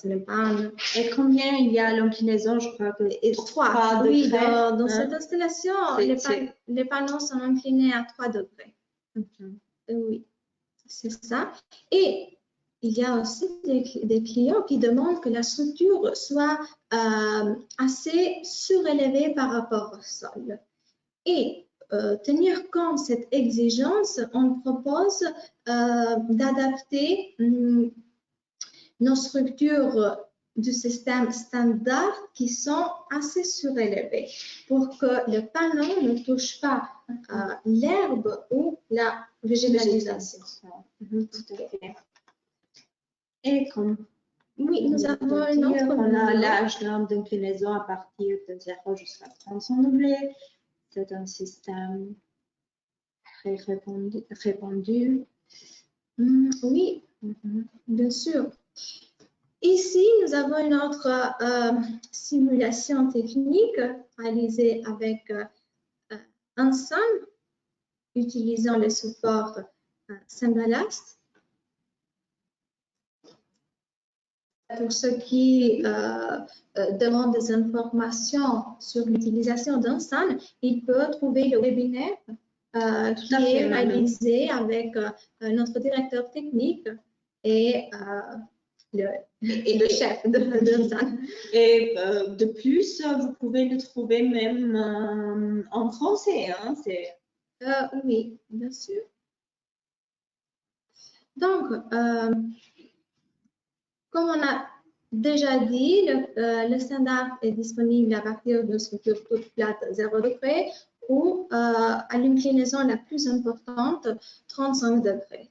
n'est pas un... Et combien il y a l'inclinaison? Je crois que 3 degrés. Oui, dans cette installation, les panneaux sont inclinés à 3 degrés. Oui, c'est ça. Et il y a aussi des clients qui demandent que la structure soit assez surélevée par rapport au sol. Et tenir compte de cette exigence, on propose d'adapter nos structures du système standard qui sont assez surélevés pour que le panneau ne touche pas l'herbe ou la végétalisation. Tout à fait. Et comme oui, nous avons une autre on a l'âge d'inclinaison à partir de 0 jusqu'à 30 degrés. C'est un système très répandu. Oui, bien sûr. Ici, nous avons une autre simulation technique réalisée avec un SAM utilisant le support Symballast. Pour ceux qui demandent des informations sur l'utilisation d'un SAM, ils peuvent trouver le webinaire qui est réalisé avec notre directeur technique et le chef de SAM. Et de plus, vous pouvez le trouver même en français. Hein, oui, bien sûr. Donc, comme on a déjà dit, le standard est disponible à partir de structure toute plate 0 degré ou à l'inclinaison la plus importante, 35 degrés.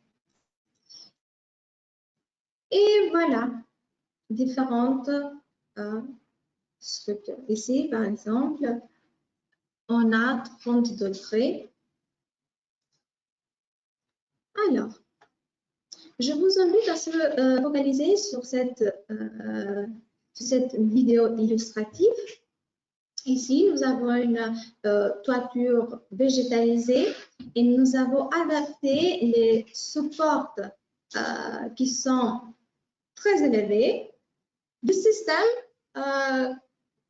Et voilà, différentes structures. Ici, par exemple, on a 30 degrés. Alors, je vous invite à se focaliser sur cette vidéo illustrative. Ici, nous avons une toiture végétalisée et nous avons adapté les supports qui sont très élevés du système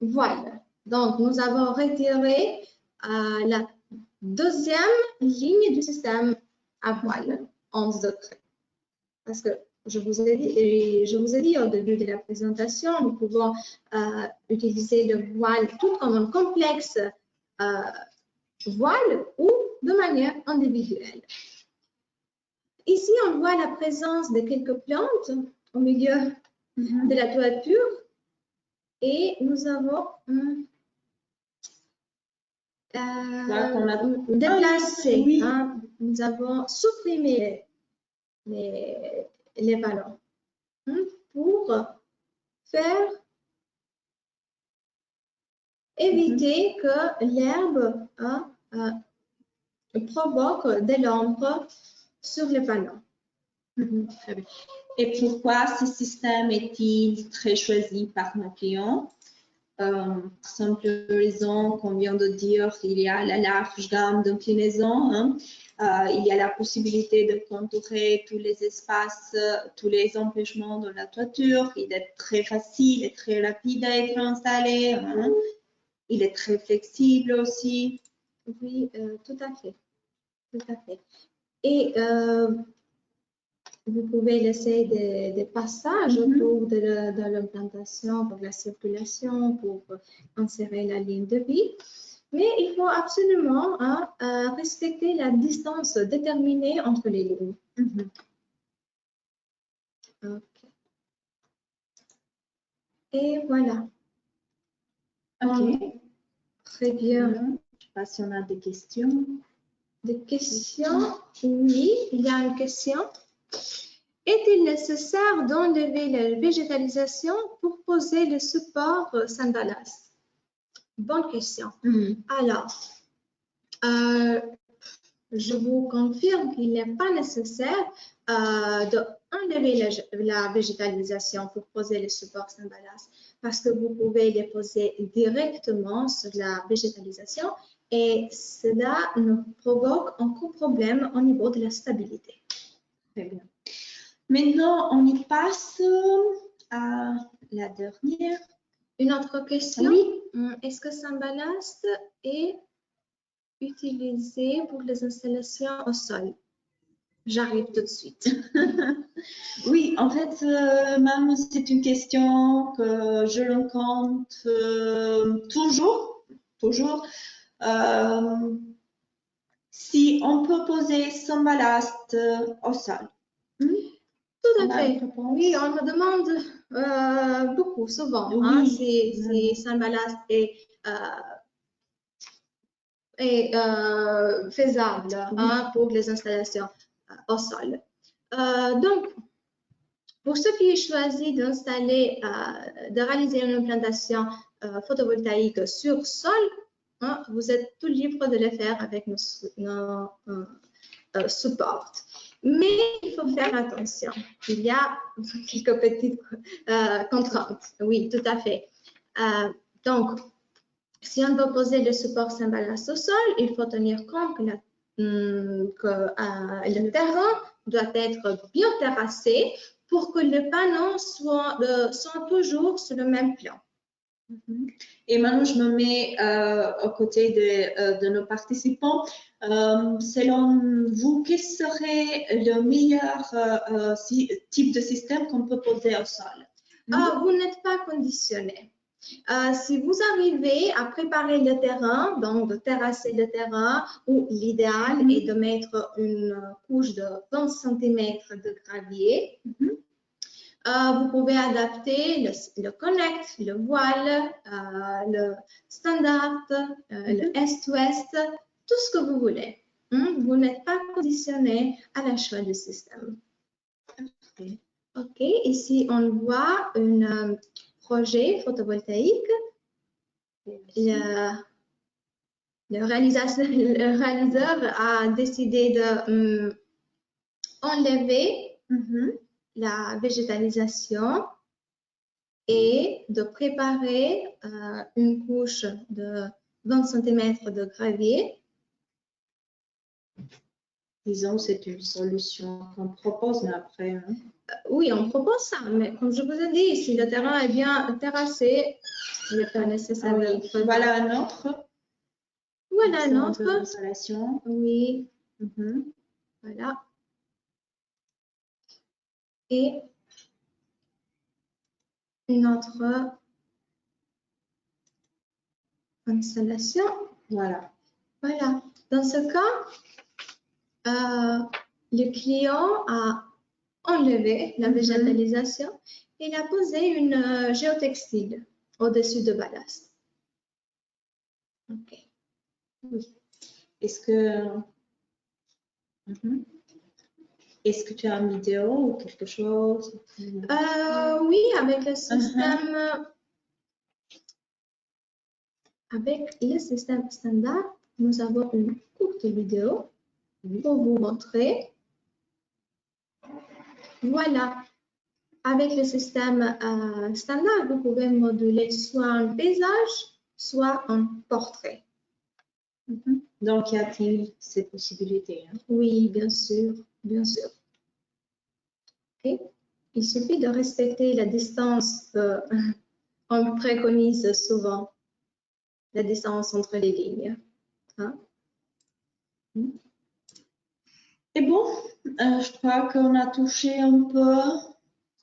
voile. Donc, nous avons retiré la deuxième ligne du système à voile, 11 degrés. Parce que je vous ai dit au début de la présentation, nous pouvons utiliser le voile tout comme un complexe voile ou de manière individuelle. Ici, on voit la présence de quelques plantes au milieu de la toiture et nous avons déplacé, oui. nous avons supprimé les ballons pour faire éviter que l'herbe provoque de l'ombre sur les ballons. Et pourquoi ce système est-il très choisi par nos clients? Simple raison qu'on vient de dire, il y a la large gamme d'inclinaisons, il y a la possibilité de contourer tous les espaces, tous les empêchements de la toiture, il est très facile et très rapide à être installé, il est très flexible aussi. Oui, tout à fait. Tout à fait. Et vous pouvez laisser des passages autour de l'implantation pour la circulation, pour insérer la ligne de vie. Mais il faut absolument respecter la distance déterminée entre les lignes. Okay. Et voilà. Ok. Très bien. Je ne sais pas si on a des questions. Des questions? Oui, il y a une question. Est-il nécessaire d'enlever la végétalisation pour poser le support Symballast? Bonne question. Alors, je vous confirme qu'il n'est pas nécessaire d'enlever la végétalisation pour poser le support Symballast parce que vous pouvez les poser directement sur la végétalisation et cela ne provoque aucun problème au niveau de la stabilité. Très bien. Maintenant, on y passe à la dernière. Une autre question? Oui. Est-ce que Symballast est utilisé pour les installations au sol? J'arrive tout de suite. Oui, en fait, même c'est une question que je rencontre toujours. Si on peut poser Symballast au sol. Tout à fait. Oui, on me demande beaucoup, souvent. Oui. Hein, c'est Sunballast est faisable hein, pour les installations au sol. Donc, pour ceux qui choisissent d'installer, de réaliser une implantation photovoltaïque sur sol, hein, vous êtes tout libre de le faire avec nos supports. Mais il faut faire attention. Il y a quelques petites contraintes. Oui, tout à fait. Donc, si on veut poser le support Sunballast au sol, il faut tenir compte que le terrain doit être bien terrassé pour que les panneaux soient toujours sur le même plan. Et maintenant, je me mets aux côtés de nos participants. Selon vous, quel serait le meilleur type de système qu'on peut poser au sol? Vous n'êtes pas conditionné. Si vous arrivez à préparer le terrain, donc de terrasser le terrain, ou l'idéal est de mettre une couche de 20 cm de gravier, vous pouvez adapter le connect, le voile, le standard, le est-ouest, tout ce que vous voulez. Vous n'êtes pas conditionné à la choix du système. OK, ici on voit un projet photovoltaïque. Le réaliseur a décidé de enlever la végétalisation et de préparer une couche de 20 cm de gravier. Disons, c'est une solution qu'on propose, mais après... Oui, on propose ça, mais comme je vous ai dit, si le terrain est bien terrassé, il n'est pas nécessaire de faire. Voilà un autre. Voilà un autre. Installation. Oui. Voilà. Et une autre installation. Voilà. Voilà. Dans ce cas, le client a enlevé la végétalisation et il a posé une géotextile au-dessus de ballast. OK. Oui. Est-ce que tu as une vidéo ou quelque chose? Oui, avec le système. Avec le système standard, nous avons une courte vidéo pour vous montrer. Voilà. Avec le système standard, vous pouvez moduler soit un paysage, soit un portrait. Donc, y a-t-il cette possibilité? Oui, bien sûr, bien sûr. Okay. Il suffit de respecter la distance qu'on préconise souvent, la distance entre les lignes. Et bon, je crois qu'on a touché un peu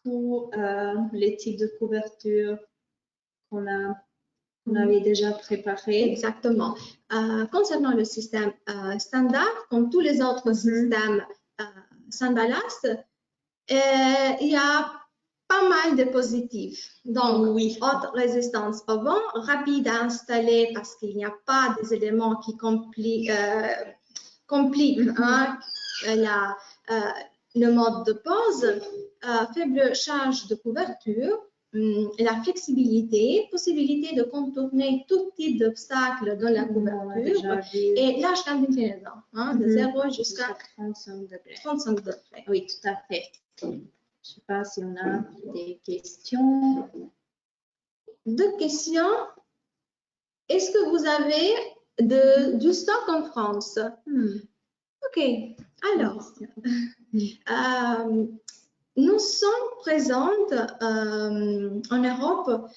tous les types de couverture qu'on avait déjà préparés. Exactement. Concernant le système standard, comme tous les autres systèmes Sunballast, il y a pas mal de positifs. Donc, haute résistance au vent, rapide à installer parce qu'il n'y a pas des éléments qui compliquent le mode de pose, faible charge de couverture, la flexibilité, possibilité de contourner tout type d'obstacles dans la couverture et l'âge d'inclinaison, de 0 jusqu'à 35 degrés. 35 degrés. Oui, tout à fait. Je ne sais pas si on a des questions. Deux questions. Est-ce que vous avez du stock en France? OK. Alors, nous sommes présentes en Europe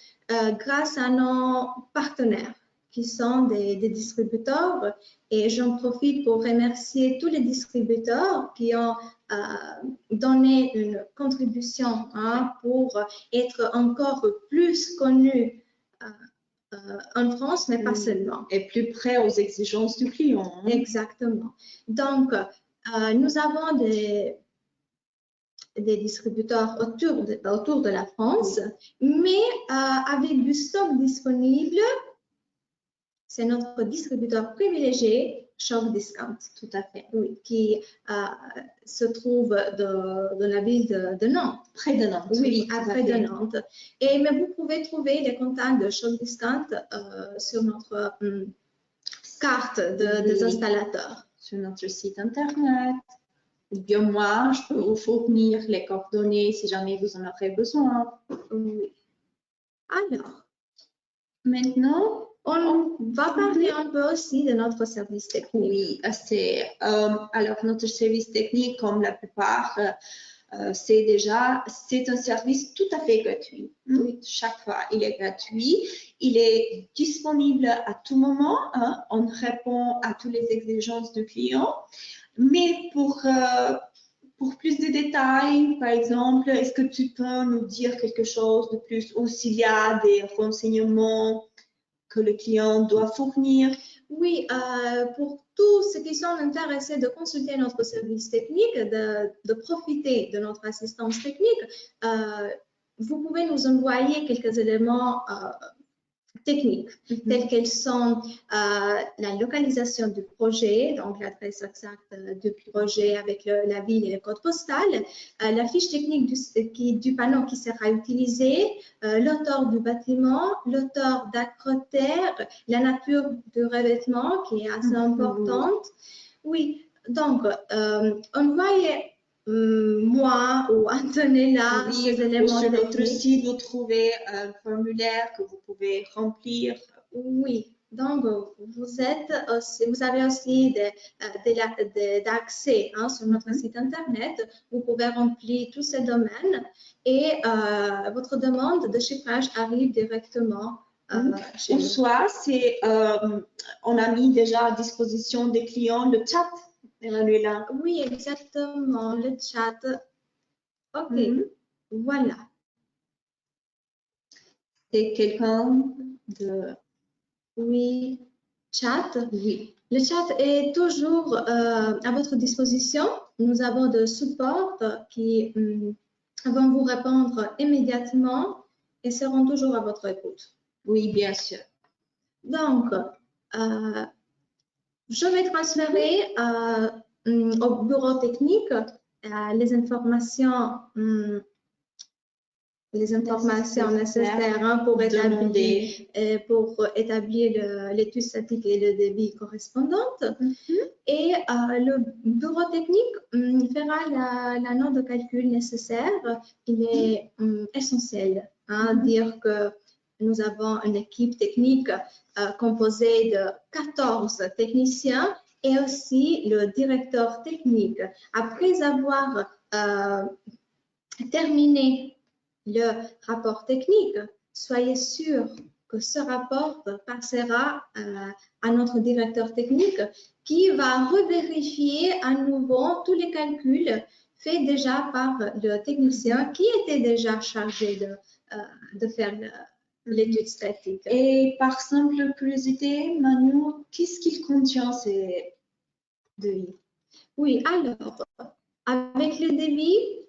grâce à nos partenaires qui sont des distributeurs et j'en profite pour remercier tous les distributeurs qui ont donné une contribution pour être encore plus connus en France, mais pas seulement. Et plus près aux exigences du client. Exactement. Donc, nous avons des distributeurs autour de la France, mais avec du stock disponible, c'est notre distributeur privilégié, Shop Discount. Tout à fait. Oui, qui se trouve dans la ville de Nantes. Près de Nantes. Oui, près de Nantes. Mais vous pouvez trouver les contacts de Shop Discount sur notre carte des installateurs. Sur notre site internet. Ou bien moi, je peux vous fournir les coordonnées si jamais vous en aurez besoin. Oui. Alors, maintenant, on va parler un peu aussi de notre service technique. Oui, alors notre service technique, comme la plupart, c'est un service tout à fait gratuit. Oui. Chaque fois, il est gratuit. Il est disponible à tout moment. On répond à toutes les exigences du client. Mais pour plus de détails, par exemple, est-ce que tu peux nous dire quelque chose de plus ou s'il y a des renseignements que le client doit fournir? Oui, pour tous ceux qui sont intéressés de consulter notre service technique, de profiter de notre assistance technique, vous pouvez nous envoyer quelques éléments techniques, telles qu'elles sont la localisation du projet, donc l'adresse exacte du projet avec la ville et le code postal, la fiche technique du panneau qui sera utilisé, l'auteur du bâtiment, l'auteur d'acrotère, la nature du revêtement qui est assez importante. Oui, donc envoyez moi ou Antonella ces éléments sur notre techniques. site, vous trouvez un formulaire que vous pouvez remplir. Oui, donc vous avez aussi d'accès sur notre site internet. Vous pouvez remplir tous ces domaines et votre demande de chiffrage arrive directement chez nous. Ou soit, on a mis déjà à disposition des clients le chat, Emmanuela. Oui, exactement, le chat. OK, voilà. C'est quelqu'un de... Oui, chat. Oui. Le chat est toujours à votre disposition. Nous avons des supports qui vont vous répondre immédiatement et seront toujours à votre écoute. Oui, bien sûr. Donc, je vais transférer au bureau technique les informations nécessaires pour établir l'étude statique et le débit correspondante. Et le bureau technique fera la note de calcul nécessaire. Il est essentiel dire que nous avons une équipe technique composée de 14 techniciens et aussi le directeur technique. Après avoir terminé le rapport technique, soyez sûr que ce rapport passera à notre directeur technique qui va revérifier à nouveau tous les calculs faits déjà par le technicien qui était déjà chargé de faire l'étude statique. Et par simple curiosité, Manu, qu'est-ce qu'il contient ces devis? Oui, alors, avec le devis,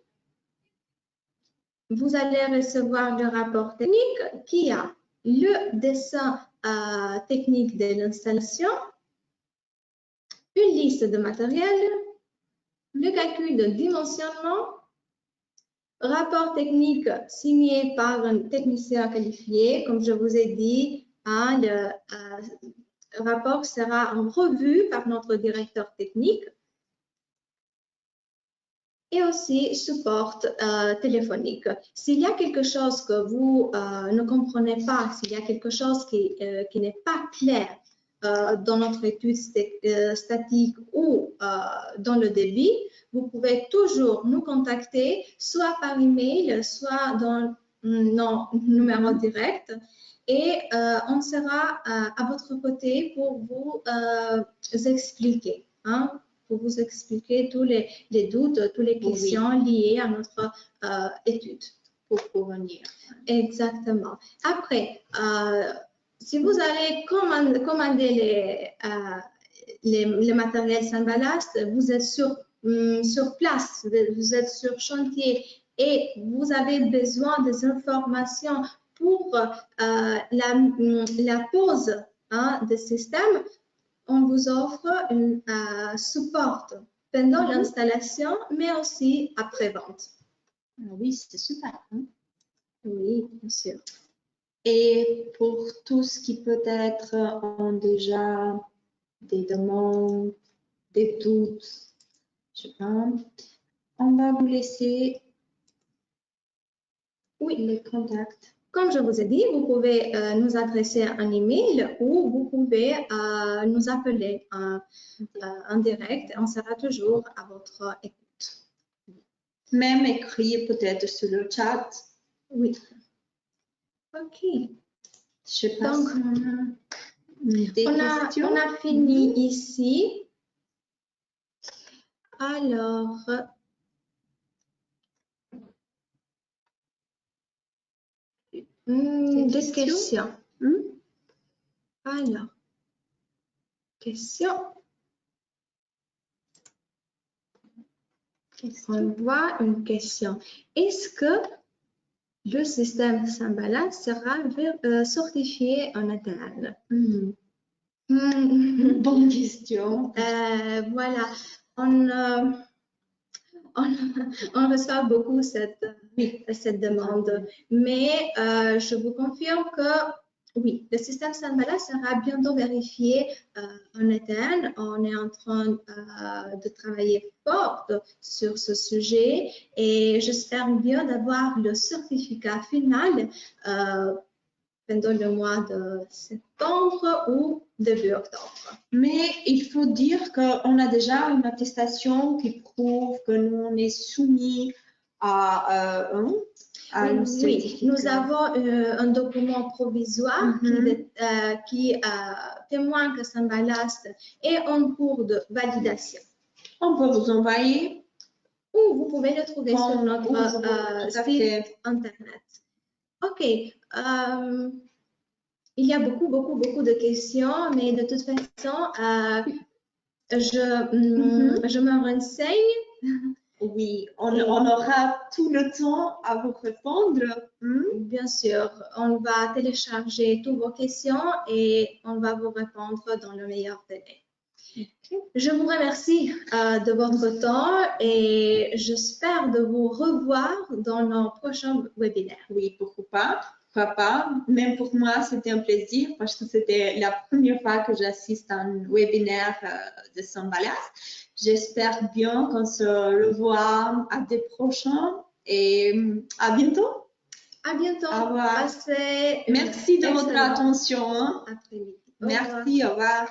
vous allez recevoir le rapport technique qui a le dessin technique de l'installation, une liste de matériel, le calcul de dimensionnement, rapport technique signé par un technicien qualifié. Comme je vous ai dit, le rapport sera revu par notre directeur technique. Et aussi support téléphonique. S'il y a quelque chose que vous ne comprenez pas, s'il y a quelque chose qui n'est pas clair dans notre étude statique ou dans le débit, vous pouvez toujours nous contacter, soit par email, soit dans nos numéros directs, et on sera à votre côté pour vous expliquer. Pour vous expliquer tous les doutes, toutes les questions liées à notre étude. Pour fournir. Exactement. Après, si vous allez commander les matériels Saint-Balast, vous êtes sûr sur place, vous êtes sur chantier et vous avez besoin des informations pour la pose des systèmes, on vous offre un support pendant l'installation, mais aussi après-vente. Oui, c'est super. Hein? Oui, bien sûr. Et pour tous qui peut-être ont déjà des demandes, des doutes, je sais pas, on va vous laisser les contacts. Comme je vous ai dit, vous pouvez nous adresser un email ou vous pouvez nous appeler en direct. On sera toujours à votre écoute. Même écrire peut-être sur le chat. Oui. OK. Je sais pas Donc, si on a fini ici. Alors, des questions. Alors, question. On voit une question. Est-ce que le système Sambala sera certifié en interne? Bonne question. Voilà. On reçoit beaucoup cette demande, mais je vous confirme que oui, le système Sambala sera bientôt vérifié en interne. On est en train de travailler fort sur ce sujet et j'espère bien d'avoir le certificat final pendant le mois de septembre ou début octobre. Mais il faut dire qu'on a déjà une attestation qui prouve que nous on est soumis à un certificat. Oui, nous avons un document provisoire qui témoigne que Sambalast est en cours de validation. On peut vous envoyer. Ou vous pouvez le trouver sur notre site internet. OK. Il y a beaucoup de questions, mais de toute façon, je me renseigne. Oui, on aura tout le temps à vous répondre. Bien sûr, on va télécharger toutes vos questions et on va vous répondre dans le meilleur délai. Je vous remercie de votre temps et j'espère de vous revoir dans nos prochains webinaires. Oui, pourquoi pas. Même pour moi, c'était un plaisir parce que c'était la première fois que j'assiste à un webinaire de Sambalast. J'espère bien qu'on se revoit à des prochains et à bientôt. À bientôt. Au revoir. Passez Merci de votre attention. À très vite. Merci, au revoir.